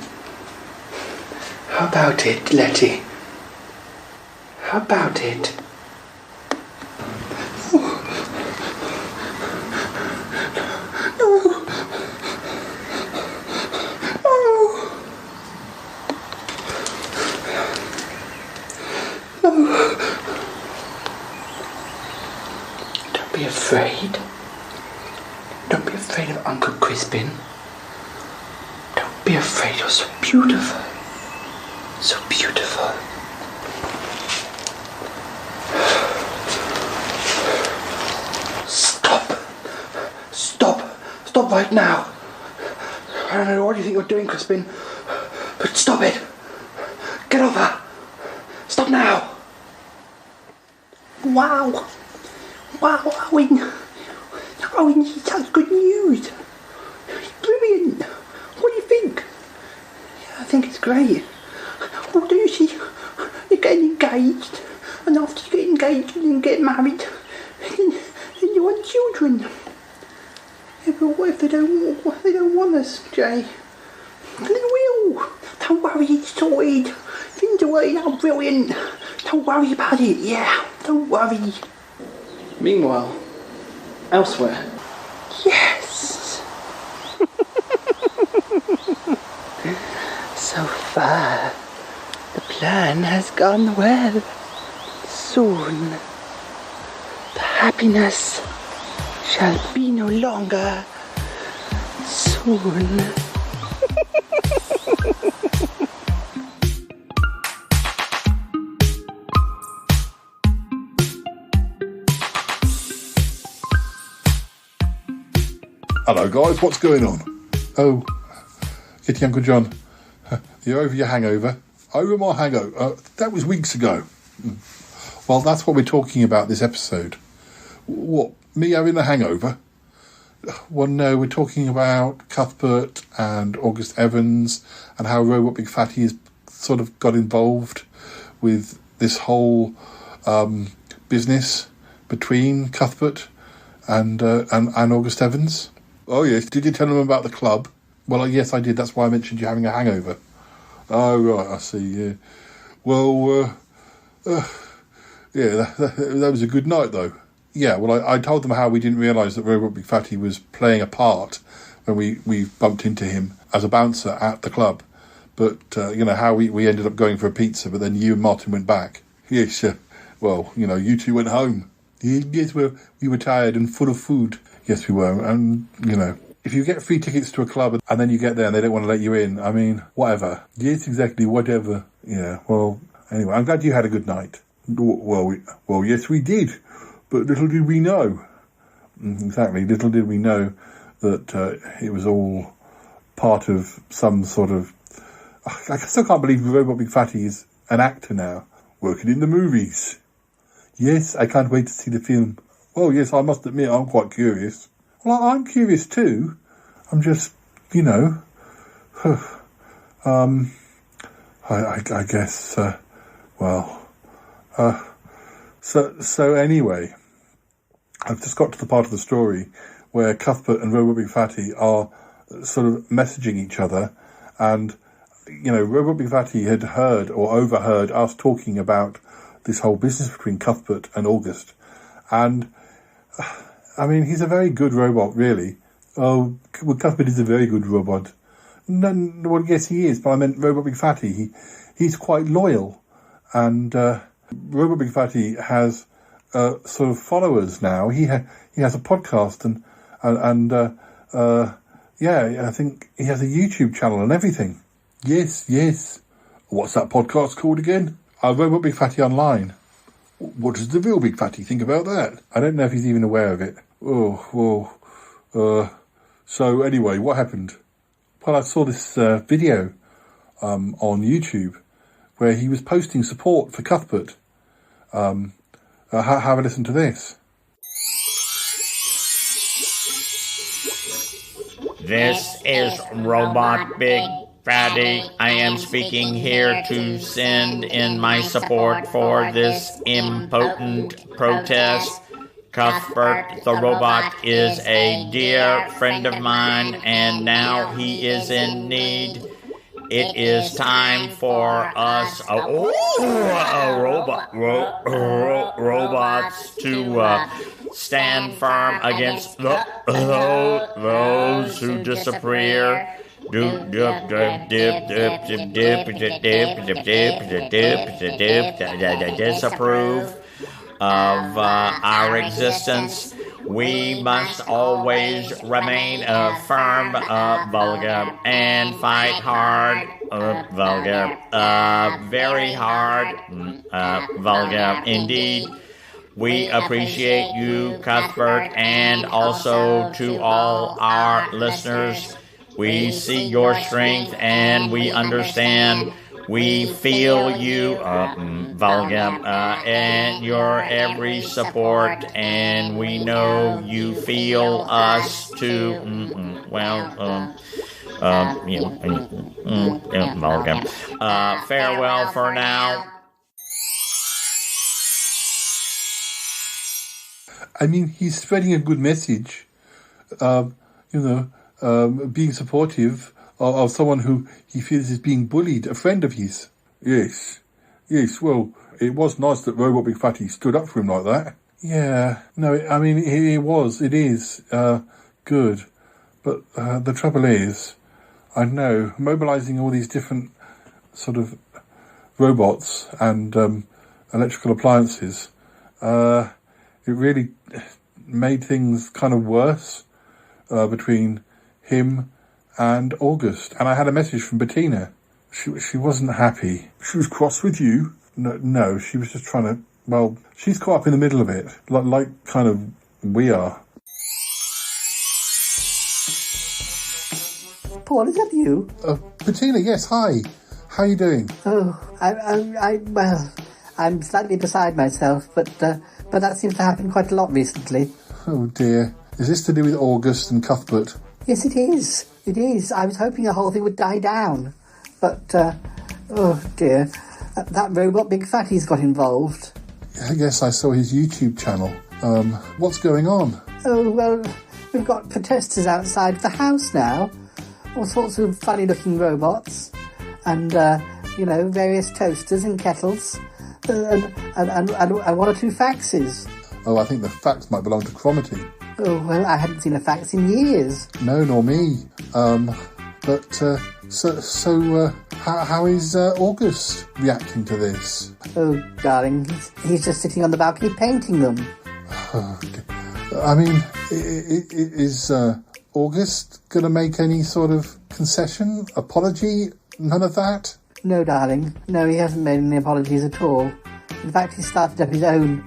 Speaker 15: How about it, Letty? How about it? Don't be afraid. Don't be afraid of Uncle Crispin. Don't be afraid. You're so beautiful. So beautiful. Stop right now. I don't know what you think you're doing, Crispin, but stop it. Get over. Stop now.
Speaker 3: Wow, Owen, it's such good news. It's brilliant. What do you think?
Speaker 15: Yeah, I think it's great.
Speaker 3: Well, do you see, you're getting engaged, and after you get engaged and get married, then you want children.
Speaker 15: Yeah, but what if they don't want us, Jay?
Speaker 3: They will. Don't worry, it's sorted. Things are working out brilliant. Don't worry about it, yeah. Don't worry.
Speaker 15: Meanwhile, elsewhere.
Speaker 3: Yes. far. The plan has gone well. Soon, the happiness shall be no longer. Soon.
Speaker 8: Hello guys, what's going on? Oh, Yeti Uncle John, you're over your hangover. Over my hangover. That was weeks ago. Well, that's what we're talking about this episode. What, me having a hangover? Well, no, we're talking about Cuthbert and August Evans and how Robot Big Fatty has sort of got involved with this whole business between Cuthbert and August Evans. Oh, yes. Did you tell them about the club? Well, yes, I did. That's why I mentioned you having a hangover. Oh, right. I see. Yeah. Well, yeah, that was a good night, though. Yeah, well, I told them how we didn't realise that Robot Big Fatty was playing a part when we bumped into him as a bouncer at the club. But, how we ended up going for a pizza, but then you and Martin went back. Yes, well, you two went home. Yes, we were tired and full of food. Yes, we were. And, if you get free tickets to a club and then you get there and they don't want to let you in, I mean, whatever. Yes, exactly, whatever. Yeah, well, anyway, I'm glad you had a good night. Well, yes, we did. But little did we know. Exactly, little did we know that it was all part of some sort of... I still can't believe Robot Big Fatty is an actor now, working in the movies. Yes, I can't wait to see the film. Well, yes, I must admit, I'm quite curious. Well, I'm curious too. I'm just, I guess, So anyway, I've just got to the part of the story where Cuthbert and Robot Big Fatty are sort of messaging each other, and, Robot Big Fatty had heard or overheard us talking about this whole business between Cuthbert and August. And, I mean, he's a very good robot, really. Oh, well, Cuthbert is a very good robot. No, well, yes, he is, but I meant Robot Big Fatty. He's quite loyal. And Robot Big Fatty has sort of followers now. He has a podcast and I think he has a YouTube channel and everything. Yes. What's that podcast called again? Robot Big Fatty Online. What does the real Big Fatty think about that? I don't know if he's even aware of it. Oh, well, so anyway, what happened? Well, I saw this video on YouTube where he was posting support for Cuthbert. Have a listen to this.
Speaker 12: This is Robot Big Fatty. I am speaking here to send in my support for this impotent protest. Cuthbert the robot is a dear friend of mine, and now he is in need. It is time for us, robots to stand firm against those who disappear. Disapprove of our existence. We must always remain firm, vulgar, and fight hard, vulgar, very hard, vulgar indeed. We appreciate you, Cuthbert, and also to all our listeners. We see your strength and we understand. We feel you, vulgar, and your every support, and we know you feel us too. Vulgar. Farewell for now.
Speaker 8: I mean, he's spreading a good message, being supportive of someone who he feels is being bullied, a friend of his. Yes, well, it was nice that Robot Big Fatty stood up for him like that. Yeah, no, I mean, it is good. But the trouble is, I know, mobilising all these different sort of robots and electrical appliances, it really made things kind of worse between him and August. And I had a message from Bettina. She wasn't happy. She was cross with you? No, she was just trying to, well, she's caught up in the middle of it, like kind of we are.
Speaker 14: Paul, is that you?
Speaker 8: Bettina, yes, hi. How are you doing?
Speaker 14: Oh, I'm slightly beside myself, but that seems to happen quite a lot recently.
Speaker 8: Oh dear. Is this to do with August and Cuthbert?
Speaker 14: Yes, it is. It is. I was hoping the whole thing would die down. But, oh dear. That robot Big Fatty's got involved.
Speaker 8: I guess I saw his YouTube channel. What's going on?
Speaker 14: Oh, well, we've got protesters outside the house now. All sorts of funny-looking robots. And, various toasters and kettles. And one or two faxes.
Speaker 8: Oh, I think the fax might belong to Cromitty.
Speaker 14: Oh, well, I hadn't seen a fax in years.
Speaker 8: No, nor me. How is August reacting to this?
Speaker 14: Oh, darling, he's just sitting on the balcony painting them.
Speaker 8: I mean, is August going to make any sort of concession, apology, none of that?
Speaker 14: No, darling. No, he hasn't made any apologies at all. In fact, he started up his own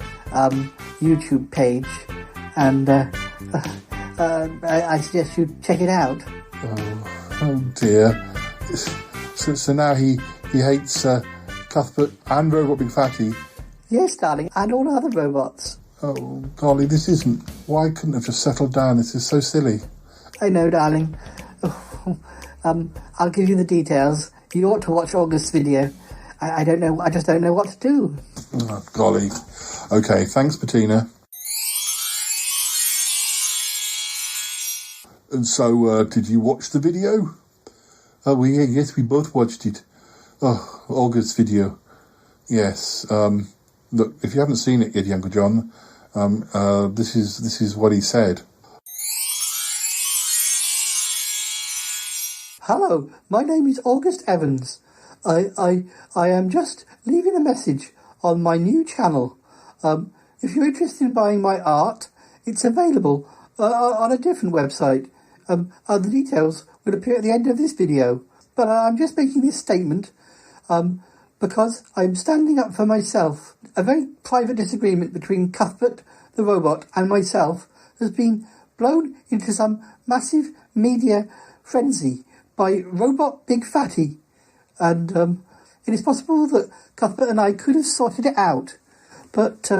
Speaker 14: YouTube page, and I suggest you check it out.
Speaker 8: Oh dear. So now he hates Cuthbert and Robot Big Fatty.
Speaker 14: Yes, darling, and all other robots.
Speaker 8: Oh, golly, this isn't... Why couldn't have just settled down? This is so silly.
Speaker 14: I know, darling. I'll give you the details. You ought to watch August's video. I don't know. I just don't know what to do.
Speaker 8: Oh, golly. Okay, thanks, Bettina. And so, did you watch the video? Oh, yes, we both watched it. Oh, August's video. Yes. Look, if you haven't seen it yet, Uncle John, this is what he said.
Speaker 14: Hello, my name is August Evans. I am just leaving a message on my new channel. If you're interested in buying my art, it's available on a different website. The details will appear at the end of this video. But I'm just making this statement because I'm standing up for myself. A very private disagreement between Cuthbert the robot and myself has been blown into some massive media frenzy by Robot Big Fatty. And it is possible that Cuthbert and I could have sorted it out. But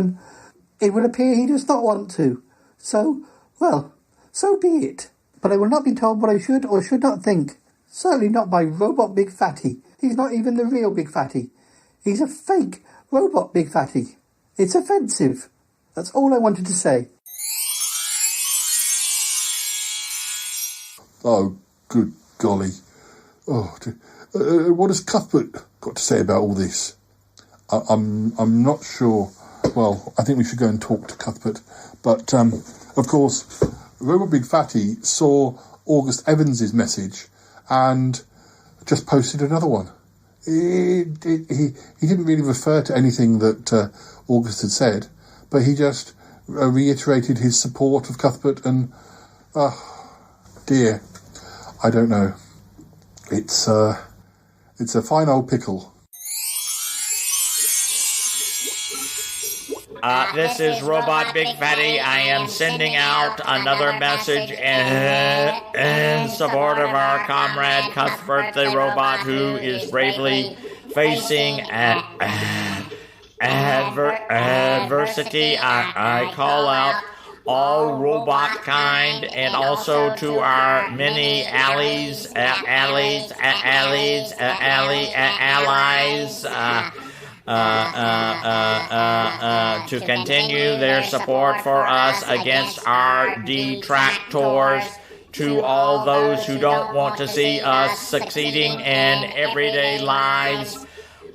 Speaker 14: it would appear he does not want to. So, well, so be it. But I will not be told what I should or should not think. Certainly not by Robot Big Fatty. He's not even the real Big Fatty. He's a fake Robot Big Fatty. It's offensive. That's all I wanted to say.
Speaker 8: Oh, good golly. Oh, what has Cuthbert got to say about all this? I'm not sure. Well, I think we should go and talk to Cuthbert. But, of course, Robot Big Fatty saw August Evans's message and just posted another one. He didn't really refer to anything that August had said, but he just reiterated his support of Cuthbert and, dear, I don't know. It's a fine old pickle.
Speaker 12: This is Robot Big Fatty. I am sending out another message in support of our comrade Cuthbert the robot, who is bravely facing adversity. I call out all robot kind, and also to our many allies to continue their support for us against our detractors, to all those who don't want to see us succeeding in everyday lives.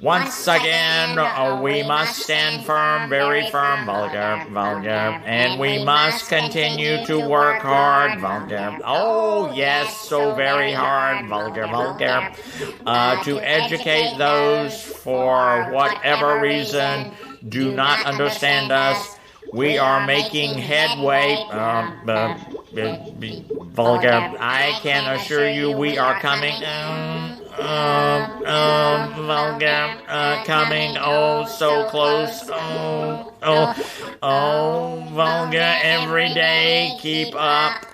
Speaker 12: Once again, we must stand firm, very firm, vulgar, and we must continue to work hard, vulgar. Oh, yes, so very hard, vulgar, to educate those for whatever reason do not understand us. We are making headway, vulgar. I can assure you we are coming, vulgar, coming, oh, so close, vulgar, every day, keep up,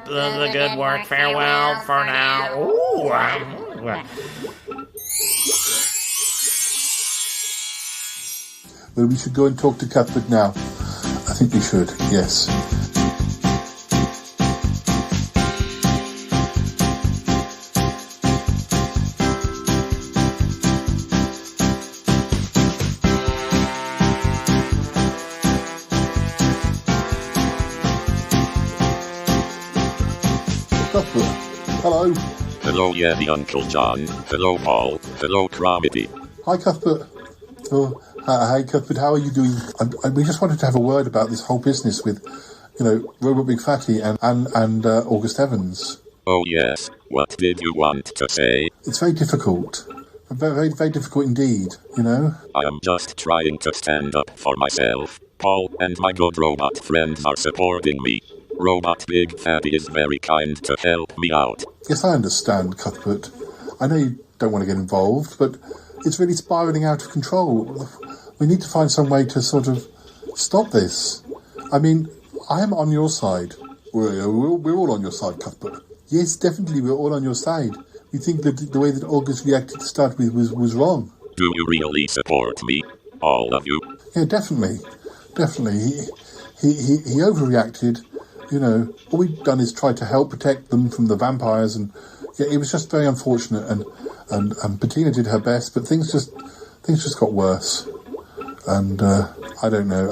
Speaker 12: the good work, farewell for now. Ooh,
Speaker 8: Well, we should go and talk to Cuthbert now. I think we should, yes. Cuthbert, hello.
Speaker 13: Hello, Yeti Uncle John. Hello, Paul. Hello, Cromitty.
Speaker 8: Hi, Cuthbert. Oh, hi, Cuthbert. How are you doing? We just wanted to have a word about this whole business with, Robot Big Fatty and August Evans.
Speaker 13: Oh, yes. What did you want to say?
Speaker 8: It's very difficult. Very, very difficult indeed,
Speaker 13: I am just trying to stand up for myself. Paul and my good robot friends are supporting me. Robot Big Fatty is very kind to help me out.
Speaker 8: Yes, I understand, Cuthbert. I know you don't want to get involved, but it's really spiralling out of control. We need to find some way to sort of stop this. I mean, I am on your side. We're all on your side, Cuthbert. Yes, definitely, we're all on your side. We think that the way that August reacted to start with was wrong.
Speaker 13: Do you really support me? All of you?
Speaker 8: Yeah, definitely. Definitely. He overreacted. All we've done is try to help protect them from the vampires, and yeah, it was just very unfortunate, and Bettina did her best, but things just got worse. And I don't know.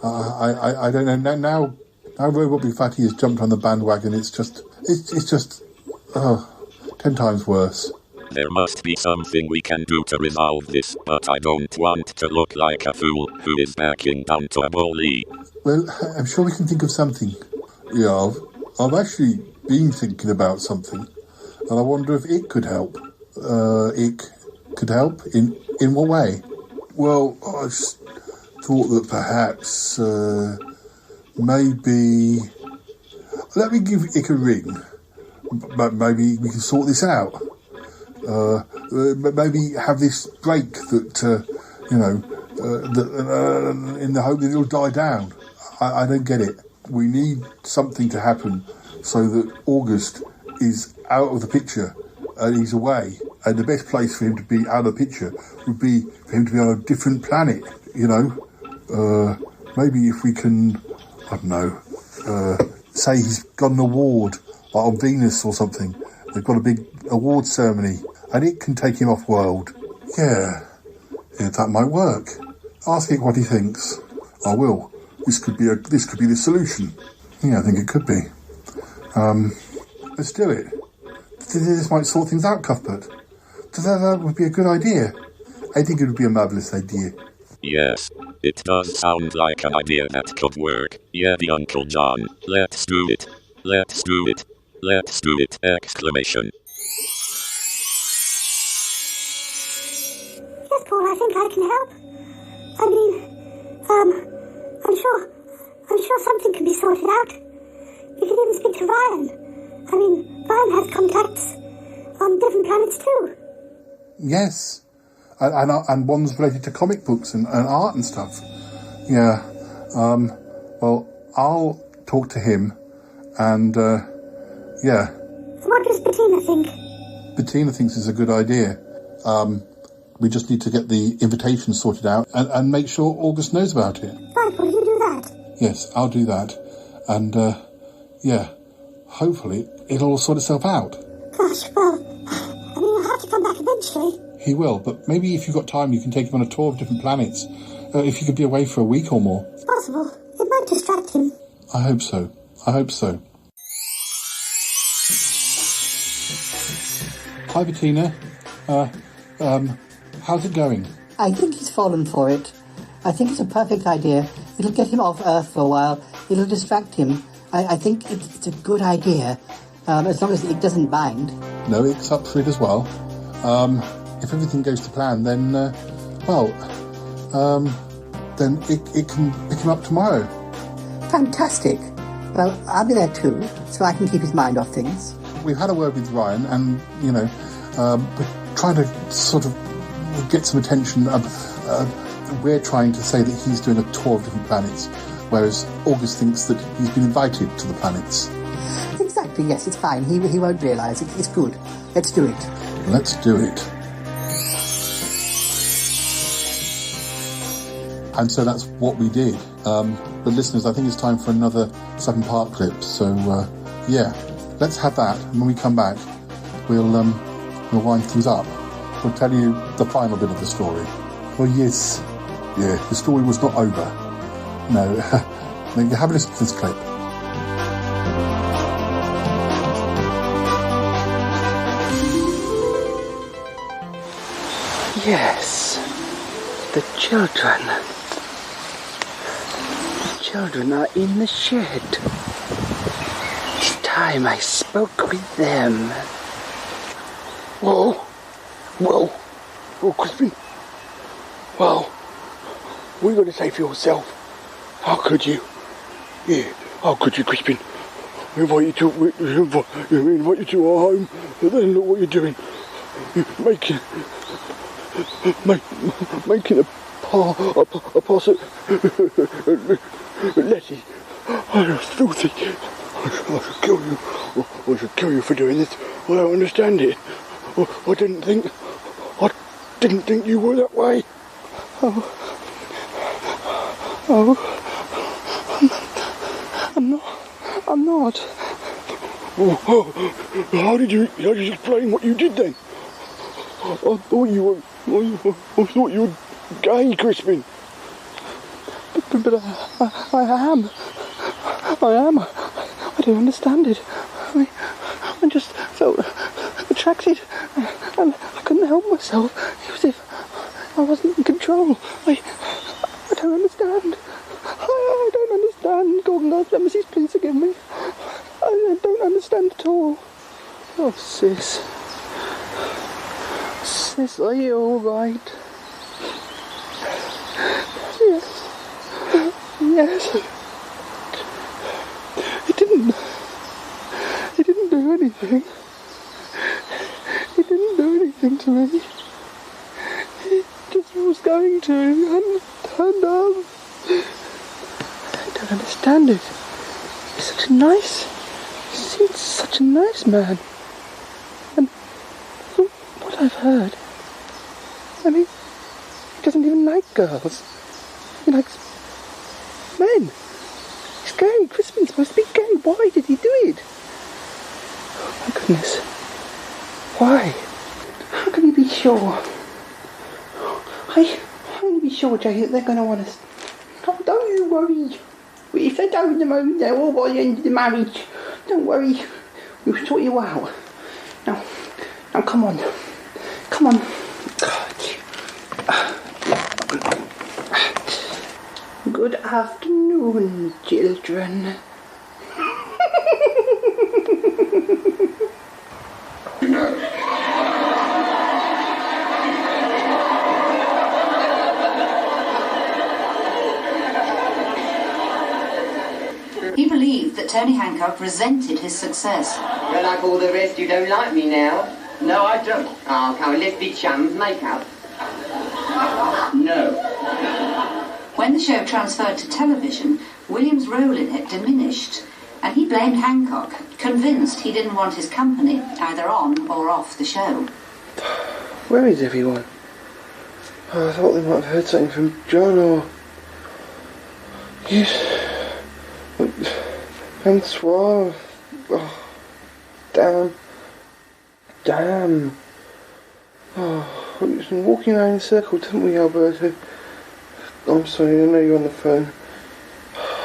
Speaker 8: I don't know. Now Robot Big Fatty has jumped on the bandwagon. It's just 10 times worse.
Speaker 13: There must be something we can do to resolve this, but I don't want to look like a fool who is backing down to a bully.
Speaker 8: Well, I'm sure we can think of something. Yeah, I've actually been thinking about something, and I wonder if it could help. It could help? In what way? Well, I just thought that perhaps, maybe... Let me give Ick a ring. Maybe we can sort this out. Maybe have this break that, in the hope that it'll die down. I don't get it. We need something to happen so that August is out of the picture and he's away. And the best place for him to be out of the picture would be for him to be on a different planet, Maybe if we can, I don't know, say he's got an award, like on Venus or something. They've got a big award ceremony and it can take him off world. Yeah, that might work. Ask Ick what he thinks. I will. This could be the solution. Yeah, I think it could be. Let's do it. This might sort things out, Cuthbert. That would be a good idea. I think it would be a marvellous idea.
Speaker 13: Yes, it does sound like an idea that could work. Yeah, the Uncle John. Let's do it. Let's do it. Let's do it! Exclamation.
Speaker 16: Yes, Paul, I think I can help. I mean, I'm sure something can be sorted out. You can even speak to Ryan. I mean, Ryan has contacts on different planets too.
Speaker 8: Yes. And one's related to comic books and art and stuff. Yeah. Well, I'll talk to him and, yeah.
Speaker 16: What does Bettina think?
Speaker 8: Bettina thinks it's a good idea. We just need to get the invitation sorted out and make sure August knows about it.
Speaker 16: Right, will you do that?
Speaker 8: Yes, I'll do that. And, yeah, hopefully it'll all sort itself out.
Speaker 16: Gosh, well, I mean, I'll have to come back eventually.
Speaker 8: He will, but maybe if you've got time, you can take him on a tour of different planets. If you could be away for a week or more.
Speaker 16: It's possible. It might distract him.
Speaker 8: I hope so. Hi, Bettina. How's it going?
Speaker 14: I think he's fallen for it. I think it's a perfect idea. It'll get him off Earth for a while. It'll distract him. I think it's a good idea, as long as it doesn't bind.
Speaker 8: No, it's up for it as well. If everything goes to plan, then, then it can pick him up tomorrow.
Speaker 14: Fantastic. Well, I'll be there too, so I can keep his mind off things.
Speaker 8: We've had a word with Ryan, and, we're trying to sort of get some attention. We're trying to say that he's doing a tour of different planets, whereas August thinks that he's been invited to the planets.
Speaker 14: Exactly, yes, it's fine. He won't realise. It's good. Let's do it.
Speaker 8: Let's do it. And so that's what we did. But listeners, I think it's time for another 7-part clip. So, let's have that. And when we come back, we'll wind things up. We'll tell you the final bit of the story. Well, yes. Yeah, the story was not over. No. Have a listen to this clip.
Speaker 15: Yes, the children. The children are in the shed. It's time I spoke with them. Whoa, Crispin. Well, what you got to say for yourself? How could you? Yeah, how could you, Crispin? We invite you to our home, and then look what you're doing. You're making a pass at Letty. I was filthy. I should kill you. I should kill you for doing this. I don't understand it. I didn't think you were that way. I'm not. How did you explain what you did then? I thought you were gay, Crispin. But I am. I don't understand it. I just felt attracted, and I couldn't help myself. It was as if I wasn't in control. I don't understand. I don't understand. God, no, Nemesis, please forgive me. I don't understand at all. Oh, sis. Sis, are you alright? Yes. Yes. It didn't do anything. It didn't do anything to me. It just was going to, and turned up. I don't understand it. He's such a nice... He seems such a nice man. And from what I've heard, I mean, he doesn't even like girls. He likes men. He's gay. Crispin's supposed to be gay. Why did he do it? Oh my goodness. Why? How can you be sure? How can you be sure, Jay, that they're going to want us? Don't you worry. If they don't in the moment, they're all by the end of the marriage. Don't worry. We'll sort you out. Now come on. Come on. Good afternoon, children.
Speaker 17: He believed that Tony Hancock resented his success.
Speaker 18: Well, like all the rest, you don't like me now. No, I don't. Oh, come on, let's be chums, make out. No.
Speaker 17: When the show transferred to television, William's role in it diminished, and he blamed Hancock, convinced he didn't want his company, either on or off the show.
Speaker 15: Where is everyone? Oh, I thought they might have heard something from John or... Yes. Francois. Oh, damn. Oh, we've been walking around in circles, haven't we, Alberto? I'm sorry, I know you're on the phone.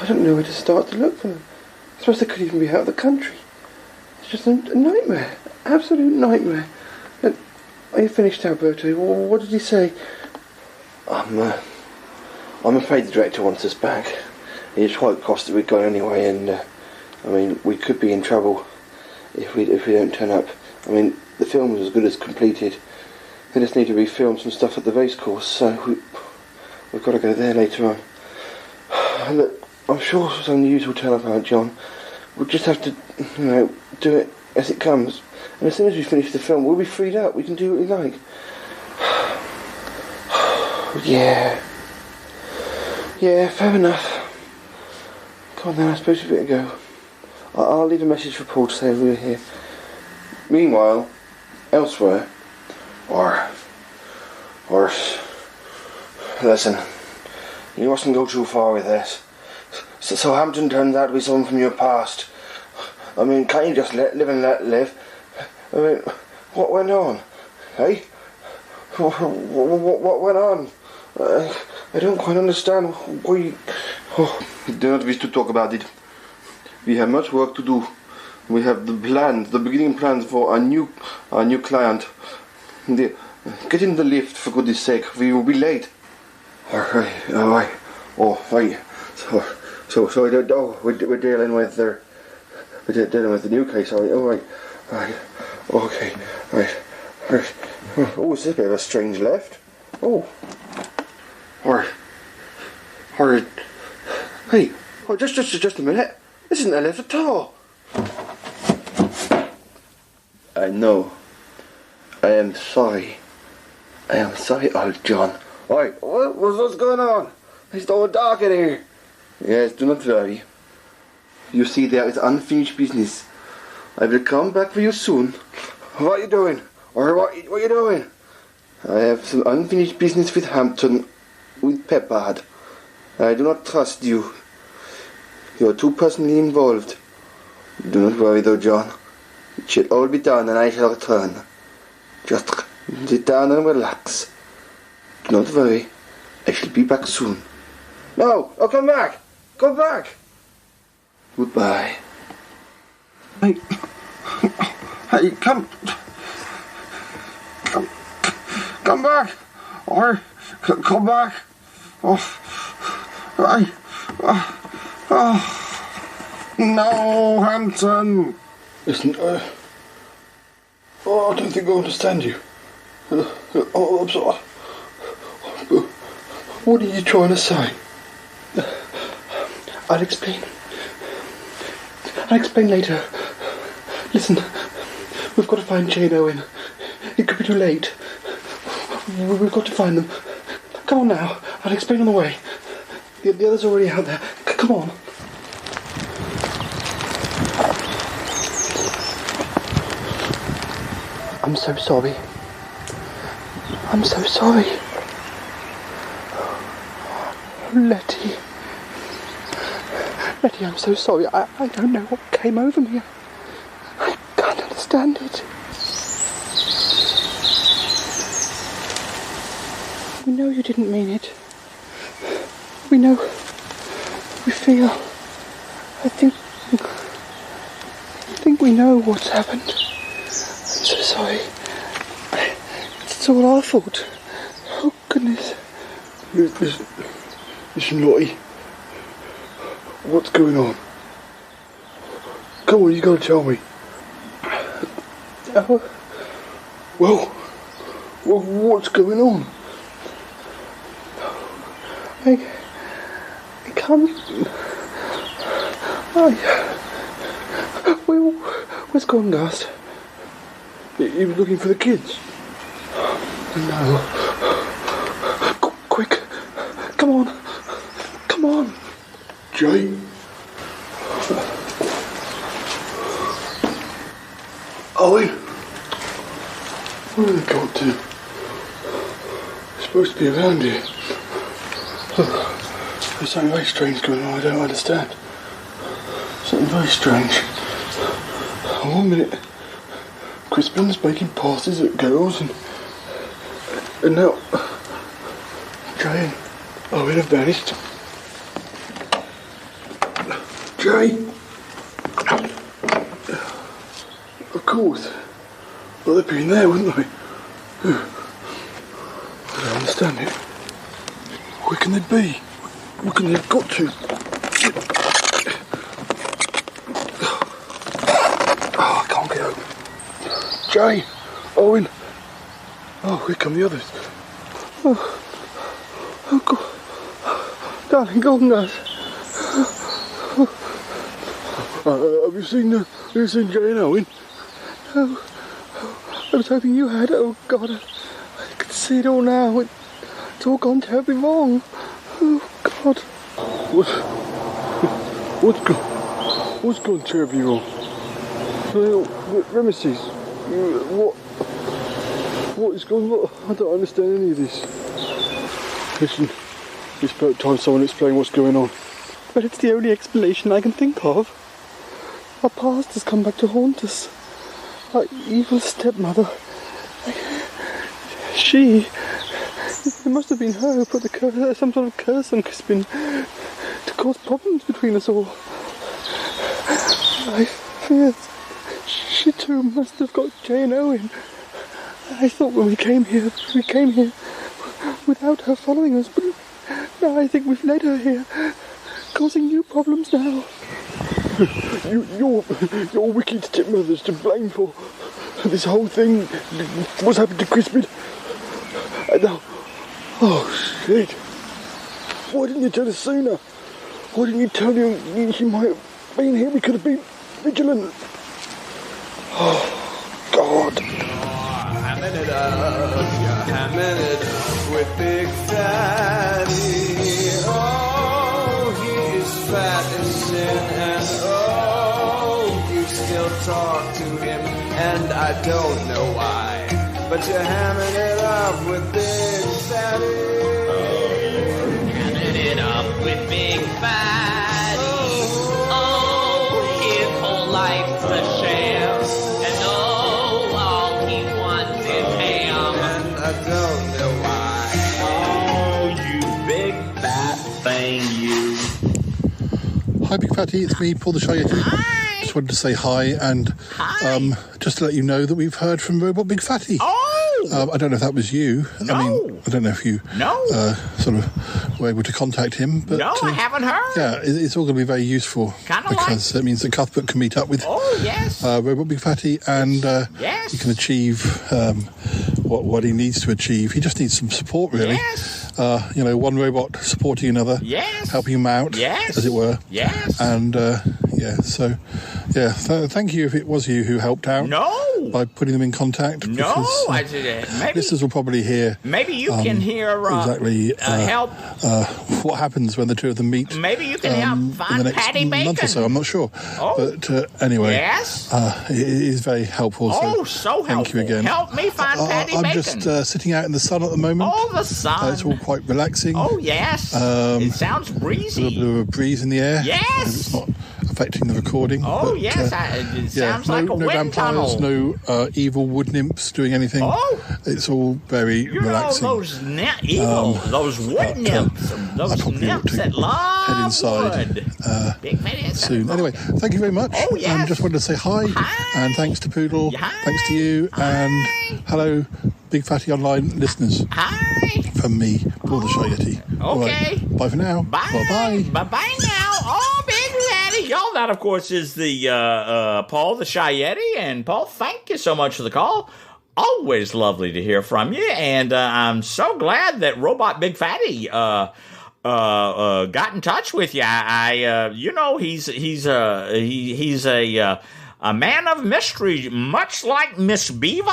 Speaker 15: I don't know where to start to look for them. I suppose they could even be out of the country. It's just a nightmare. Absolute nightmare. And
Speaker 10: Are you finished, Alberto? What did he say? I'm afraid the director wants us back. It's quite costly we've gone anyway, and I mean, we could be in trouble if we don't turn up. I mean, the film is as good as completed. They just need to refilm some stuff at the race course, so we've got to go there later on. Look, I'm sure some news will tell about John. We'll just have to, do it as it comes. And as soon as we finish the film, we'll be freed up. We can do what we like. Yeah, fair enough. Come on then, I suppose we better go. I'll leave a message for Paul to say we were here. Meanwhile, elsewhere, or listen, you mustn't go too far with this. Southampton turns out to be someone from your past. I mean, can't you just live and let live? I mean, what went on? Hey? What went on? I don't quite understand why. Do not wish to talk about it. We have much work to do. We have the beginning plans for a new client. Get in the lift, for goodness sake. We will be late. Alright. Oh, right. So we're dealing with the new case. Alright. Okay. Right. Oh, it's a bit of a strange lift. Oh. Alright. Hey. Oh, just a minute. This isn't a lift at all. I know. I am sorry, old John. Oi, what's going on? It's all dark in here. Yes, do not worry. You see, there is unfinished business. I will come back for you soon. What are you doing? Or what are you doing? I have some unfinished business with Hampton, with Peppard. I do not trust you. You are too personally involved. Do not worry though, John. It shall all be done and I shall return. Just sit down and relax. Do not worry. I shall be back soon. No! Oh, come back! Come back! Goodbye. Hey, come back! Or come back! No, Hampton!
Speaker 8: Listen, I don't think I understand you. I'm sorry. What are you trying to say?
Speaker 10: I'll explain later. Listen, we've got to find Jane Owen. It could be too late. We've got to find them. Come on now, I'll explain on the way. The others are already out there. Come on. I'm so sorry. Letty, I'm so sorry. I don't know what came over me. I can't understand it. We know you didn't mean it. We know. We feel. I think we know what's happened. I'm so sorry. It's all our fault. Oh, goodness.
Speaker 8: Listen, Lottie. What's going on? Come on, you gotta tell me. Well, what's going on?
Speaker 10: I can't. Where's Gorngast?
Speaker 8: He was looking for the kids.
Speaker 10: No. Quick. Come on.
Speaker 8: Jay. Owen. Where have they got to? They're supposed to be around here. There's something very strange going on. I don't understand. Something very strange. One minute, Crispin's making passes at girls, and now Jay and Owen have vanished. Jay. Of course. Well, they'd be in there, wouldn't they?
Speaker 15: I don't understand it. Where can they be? Where can they have got to? Oh, I can't get open. Jay, Owen. Oh, here come the others. Oh God. Darling, go on, guys. Have you seen Jay and Owen? Oh, I was hoping you had. Oh God, I can see it all now. It's all gone terribly wrong. Oh God. What's gone terribly wrong? Ramesses, what is going on? I don't understand any of this. Listen, it's about time someone explain what's going on. But it's the only explanation I can think of. Our past has come back to haunt us. Our evil stepmother. It must have been her who put some sort of curse on Crispin to cause problems between us all. I fear she too must have got Jay and Owen. I thought when we came here without her following us, but now I think we've led her here, causing you problems now. Your wicked stepmother's to blame for this whole thing. What's happened to Crispin? Now, oh shit! Why didn't you tell us sooner? Why didn't you tell him she might have been here? We could have been vigilant. Oh God!
Speaker 11: Hamming it up, you're hamming it up with Big Fatty. Oh, he is fat as sin, and oh, you still talk to him, and I don't know why, but you're hamming it up with Big Fatty.
Speaker 12: Oh, hamming it up with Big Fatty. Oh, his whole life's a sham, and oh, all he wants is ham,
Speaker 11: and I don't know why.
Speaker 12: Oh, you big fat thing, you.
Speaker 8: Hi, Big Fatty. It's me, Paul the Shy Yeti. Hi. Just wanted to say hi and just to let you know that we've heard from Robot Big Fatty.
Speaker 12: Oh!
Speaker 8: I don't know if that was you.
Speaker 12: No.
Speaker 8: I mean, I don't know if you sort of were able to contact him. But,
Speaker 12: no, I haven't heard.
Speaker 8: Yeah, it's all going to be very useful because it means that Cuthbert can meet up with Robot Big Fatty and he can achieve what he needs to achieve. He just needs some support, really.
Speaker 12: Yes.
Speaker 8: One robot supporting another, helping him out, as it were.
Speaker 12: Yes.
Speaker 8: And thank you if it was you who helped out.
Speaker 12: No.
Speaker 8: By putting them in contact.
Speaker 12: No,
Speaker 8: because,
Speaker 12: I did. Maybe
Speaker 8: listeners will probably hear.
Speaker 12: Maybe you can hear
Speaker 8: exactly
Speaker 12: help.
Speaker 8: What happens when the two of them meet.
Speaker 12: Maybe you can help find
Speaker 8: in the next
Speaker 12: Patty Bacon.
Speaker 8: month or so. I'm not sure.
Speaker 12: Oh.
Speaker 8: But anyway,
Speaker 12: yes.
Speaker 8: It is very helpful.
Speaker 12: So helpful.
Speaker 8: Thank you again.
Speaker 12: Help me find Patty Bacon.
Speaker 8: I'm just sitting out in the sun at the moment.
Speaker 12: Oh, the sun.
Speaker 8: It's all quite relaxing.
Speaker 12: Oh, yes. It sounds breezy.
Speaker 8: A little bit of a breeze in the air.
Speaker 12: Yes.
Speaker 8: It's not affecting the recording.
Speaker 12: Oh,
Speaker 8: but,
Speaker 12: yes. It sounds like a wind
Speaker 8: vampires,
Speaker 12: tunnel.
Speaker 8: No evil wood nymphs doing anything.
Speaker 12: Oh.
Speaker 8: It's all very relaxing.
Speaker 12: Those those wood nymphs. Those nymphs that love
Speaker 8: head inside
Speaker 12: wood.
Speaker 8: Soon. Anyway, thank you very much.
Speaker 12: Oh, yes.
Speaker 8: And just wanted to say hi. And thanks to Poodle.
Speaker 12: Hi.
Speaker 8: Thanks to you. And hello, Big Fatty Online listeners.
Speaker 12: Hi.
Speaker 8: From me, Paul the Shy Yeti.
Speaker 12: Okay.
Speaker 8: All right. Bye for now.
Speaker 12: Bye.
Speaker 8: Bye-bye.
Speaker 12: Bye-bye now. Oh, Big Fatty. Y'all, that, of course, is the Paul the Shy Yeti. And, Paul, thank you so much for the call. Always lovely to hear from you. And I'm so glad that Robot Big Fatty got in touch with you. He's a man of mystery, much like Miss Beaver.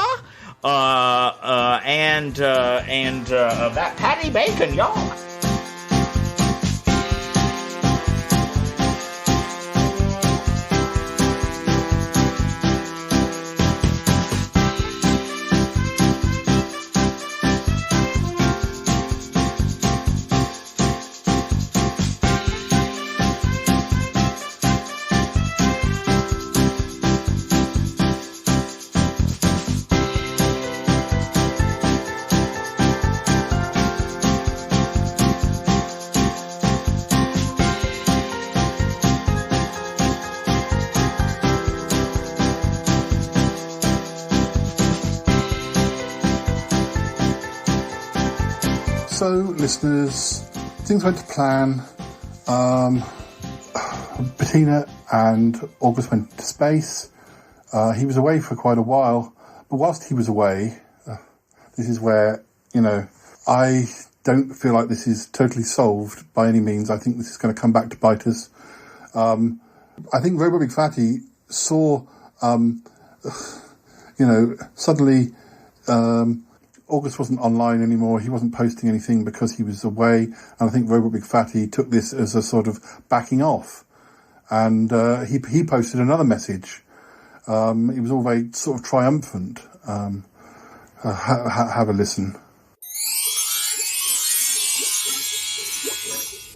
Speaker 12: And that Patty Bacon, y'all.
Speaker 8: So, listeners, things went to plan. Bettina and August went to space. He was away for quite a while, but whilst he was away, this is where, I don't feel like this is totally solved by any means. I think this is going to come back to bite us. I think Robo Big Fatty saw, suddenly August wasn't online anymore. He wasn't posting anything because he was away. And I think Robo Big Fatty took this as a sort of backing off. And he posted another message. It was all very sort of triumphant. Have a listen.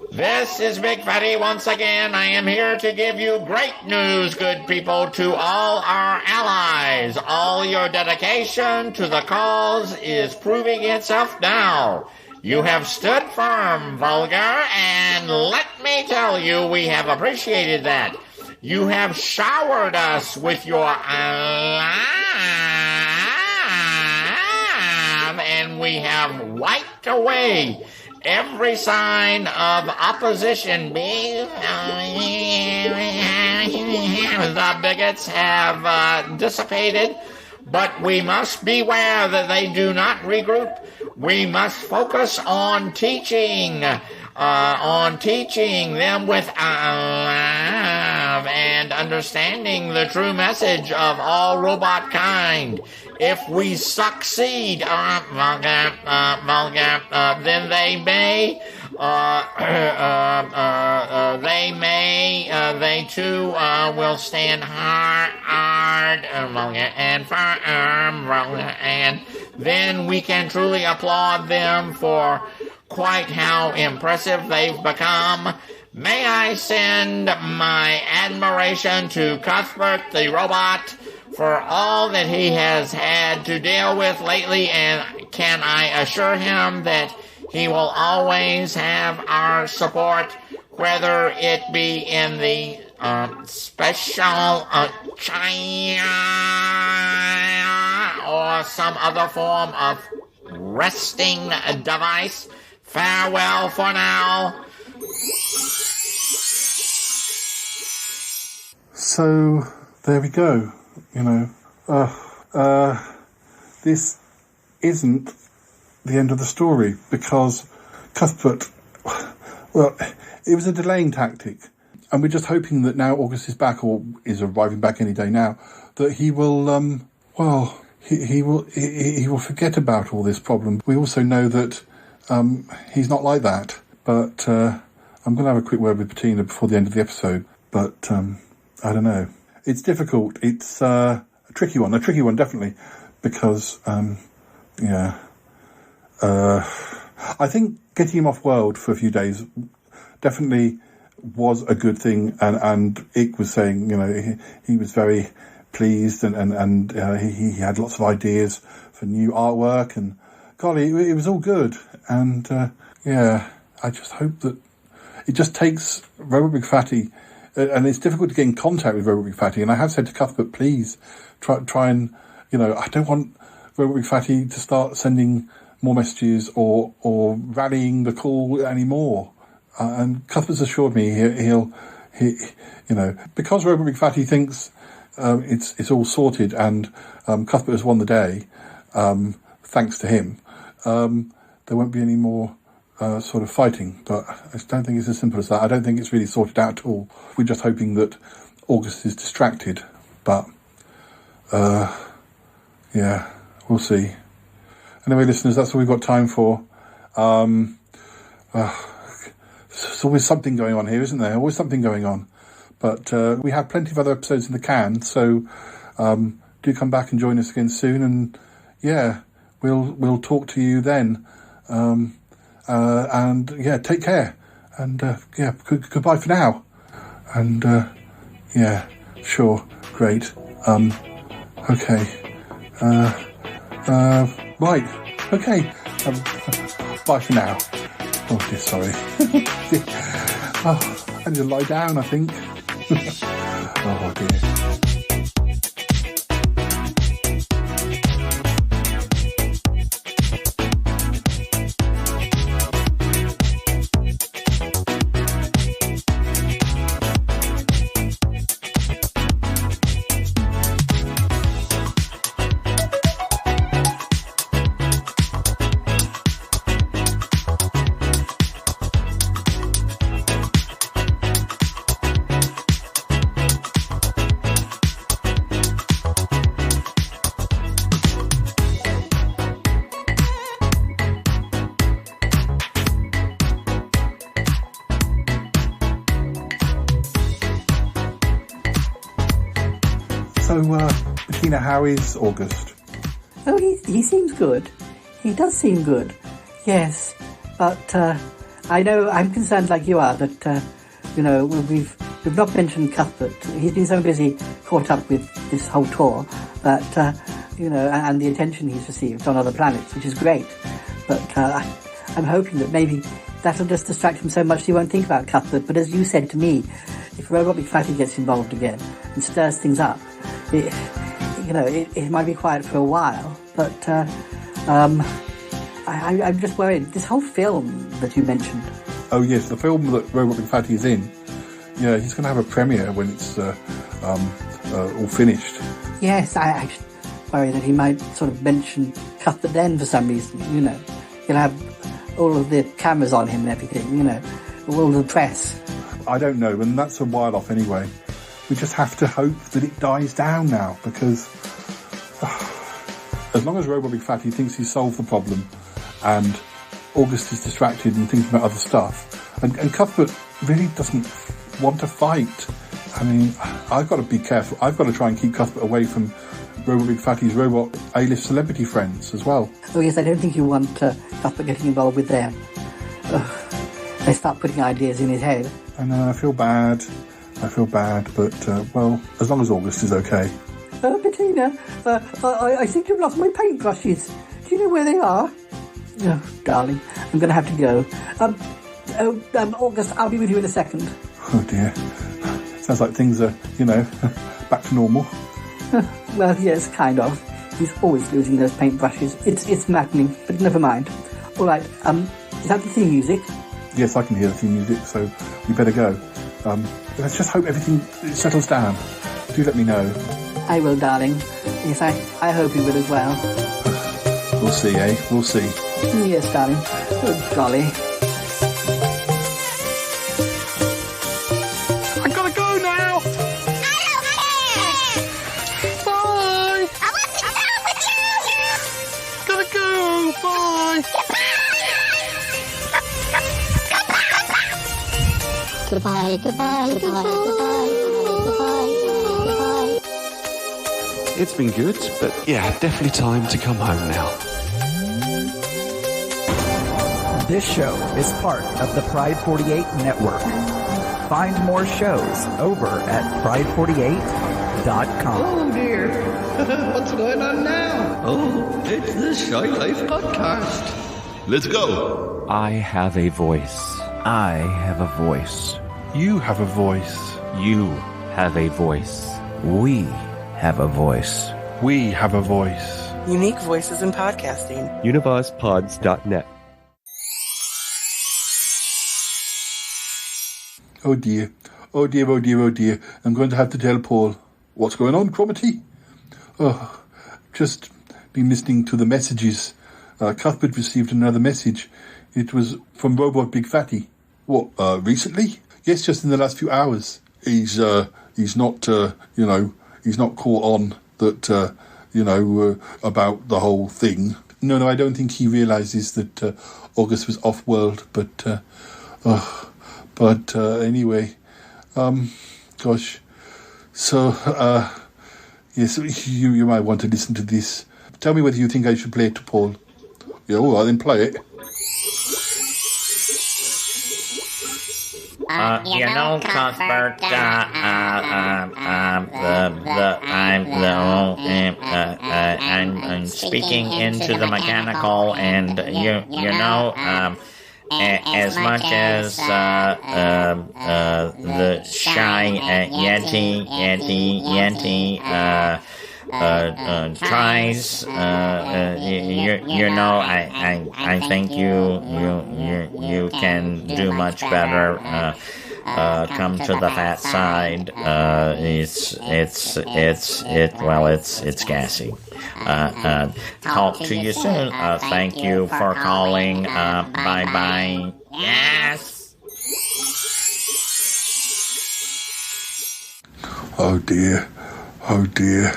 Speaker 12: This is Big Fatty once again. I am here to give you great news, good people, to all our allies. All your dedication to the cause is proving itself now. You have stood firm, Vulgar, and let me tell you, we have appreciated that. You have showered us with your love, and we have wiped away every sign of opposition. The bigots have dissipated, but we must beware that they do not regroup. We must focus on teaching them with love and understanding the true message of all robot kind. If we succeed, then they too will stand hard and firm, and then we can truly applaud them for quite how impressive they've become. May I send my admiration to Cuthbert the robot for all that he has had to deal with lately, and can I assure him that he will always have our support, whether it be in the special China or some other form of resting device. Farewell for now.
Speaker 8: So, there we go. This isn't the end of the story, because Cuthbert, well, it was a delaying tactic, and we're just hoping that now August is back, or is arriving back any day now, that he will, he will forget about all this problem. We also know that he's not like that, but I'm going to have a quick word with Bettina before the end of the episode, but I don't know. It's difficult. It's a tricky one definitely, because I think getting him off world for a few days definitely was a good thing, and Ick was saying, he was very pleased, and he had lots of ideas for new artwork, and golly, it was all good. And I just hope that it just takes Robo Big Fatty, and it's difficult to get in contact with Robo Big Fatty, and I have said to Cuthbert, please try and, I don't want Robo Big Fatty to start sending more messages or rallying the call anymore. And Cuthbert's assured me he'll because Robo Big Fatty thinks it's all sorted, and Cuthbert has won the day, thanks to him, there won't be any more sort of fighting. But I don't think it's as simple as that. I don't think it's really sorted out at all. We're just hoping that August is distracted. But we'll see. Anyway, listeners, that's all we've got time for. There's always something going on here, isn't there? Always something going on. But we have plenty of other episodes in the can, so do come back and join us again soon. And we'll talk to you then. Take care. And goodbye for now. And sure, great. Okay. Right. Okay. Bye for now. Oh dear, sorry. I need to lie down, I think. Oh dear. So, Bettina, how is August?
Speaker 14: Oh, he seems good. He does seem good. Yes, but I know I'm concerned like you are that we've not mentioned Cuthbert. He's been so busy caught up with this whole tour that and the attention he's received on other planets, which is great. But I'm hoping that maybe that'll just distract him so much he won't think about Cuthbert. But as you said to me, if Robot Big Fatty gets involved again and stirs things up, it might be quiet for a while. But I'm just worried. This whole film that you mentioned.
Speaker 8: Oh yes, the film that Robot Big Fatty is in. Yeah, he's going to have a premiere when it's all finished. Yes,
Speaker 14: I just worry that he might sort of mention Cuthbert then for some reason. He'll have all of the cameras on him and everything. All the press.
Speaker 8: I don't know, and that's a while off anyway. We just have to hope that it dies down now, because as long as Robot Big Fatty thinks he's solved the problem, and August is distracted and thinking about other stuff, and Cuthbert really doesn't want to fight. I mean, I've got to be careful. I've got to try and keep Cuthbert away from Robot Big Fatty's robot A-list celebrity friends as well.
Speaker 14: Oh yes, I don't think you want Cuthbert getting involved with them. They start putting ideas in his head.
Speaker 8: I know, I feel bad, but, well, as long as August is okay.
Speaker 14: Bettina, I think you've lost my paintbrushes. Do you know where they are? Oh, darling, I'm going to have to go. August, I'll be with you in a second.
Speaker 8: Oh, dear. Sounds like things are, back to normal.
Speaker 14: Well, yes, kind of. He's always losing those paintbrushes. It's maddening, but never mind. All right, is that the theme music?
Speaker 8: Yes, I can hear the theme music, so we better go. Let's just hope everything settles down. Do let me know.
Speaker 14: I will, darling. Yes, I hope you will as well.
Speaker 8: We'll see, eh? We'll see.
Speaker 14: Yes, darling. Oh, golly.
Speaker 11: I gotta go now! Bye!
Speaker 16: I want to go with you!
Speaker 11: Gotta go! Bye!
Speaker 16: Goodbye, goodbye, goodbye, goodbye, goodbye.
Speaker 19: It's been good, but yeah, definitely time to come home now.
Speaker 20: This show is part of the Pride 48 network. Find more shows over at pride48.com.
Speaker 2: Oh dear, what's going on now?
Speaker 21: Oh, it's the Shy Life Podcast.
Speaker 4: Let's go.
Speaker 19: I have a voice.
Speaker 20: I have a voice.
Speaker 8: You have a voice.
Speaker 19: You have a voice.
Speaker 20: We have a voice.
Speaker 8: We have a voice.
Speaker 22: Unique voices in podcasting.
Speaker 19: UnivazPods.net.
Speaker 8: Oh dear. Oh dear, oh dear, oh dear. I'm going to have to tell Paul. What's going on, Cromitty? Oh, just been listening to the messages. Cuthbert received another message. It was from Robot Big Fatty. What, recently? Yes, just in the last few hours. He's not caught on that, about the whole thing. No, I don't think he realises that August was off-world, but anyway, gosh. So, yes, you might want to listen to this. Tell me whether you think I should play it to Paul. Yeah, all right, then play it.
Speaker 12: Cuthbert, I'm speaking into the mechanical, and as much as the Shy Yeti tries, I think you can do much better. Come to the fat side. It's gassy. Talk to you soon. Thank you for calling. Bye bye. Yes.
Speaker 8: Oh dear. Oh dear.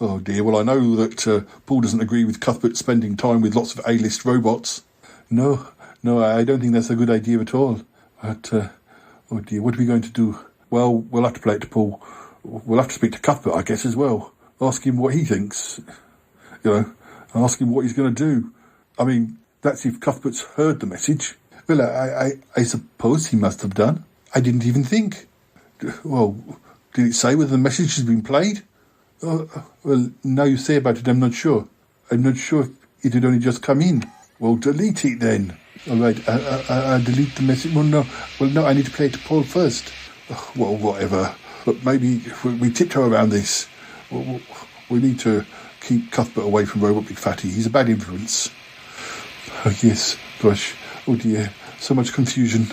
Speaker 8: Oh dear. Well, I know that Paul doesn't agree with Cuthbert spending time with lots of A-list robots. No, I don't think that's a good idea at all. But, oh dear, what are we going to do? Well, we'll have to play it to Paul. we'll have to speak to Cuthbert, I guess, as well. Ask him what he thinks. Ask him what he's going to do. I mean, that's if Cuthbert's heard the message. Well, I suppose he must have done. I didn't even think. Well, did it say whether the message has been played? Well, now you say about it, I'm not sure. I'm not sure if it had only just come in. Well, delete it then. All right, I delete the message. Well, no, I need to play it to Paul first. Well, whatever. But maybe we tiptoe around this. We need to keep Cuthbert away from Robot Big Fatty. He's a bad influence. Oh, yes, gosh. Oh, dear. So much confusion.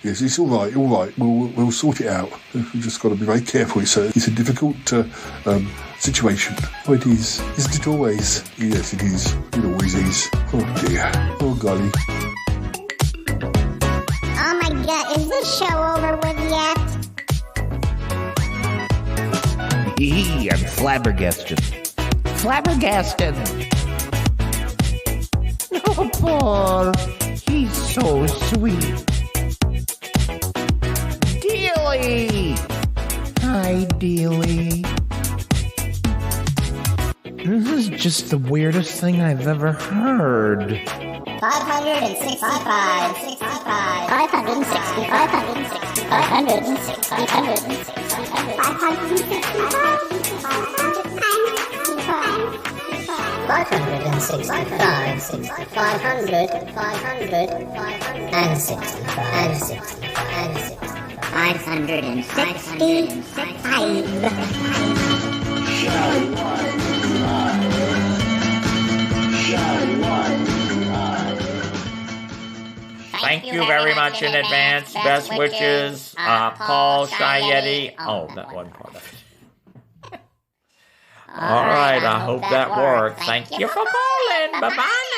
Speaker 8: Yes, it's all right. We'll sort it out. We've just got to be very careful. It's a difficult situation. Oh, it is. Isn't it always? Yes, it is. It always is. Oh, dear. Oh, golly.
Speaker 16: Oh, my God. Is this show over with yet?
Speaker 2: I'm flabbergasted. Flabbergasted! Oh, Paul. He's so sweet. Dealey! Hi, Dealey. This is just the weirdest thing I've ever heard.
Speaker 16: 565. 560. 560. 560. 560.
Speaker 12: Thank you very much in advance. Best wishes, Paul Shy Yeti. Oh, that one part of it. All right, I hope that worked. Thank you for calling. Bye-bye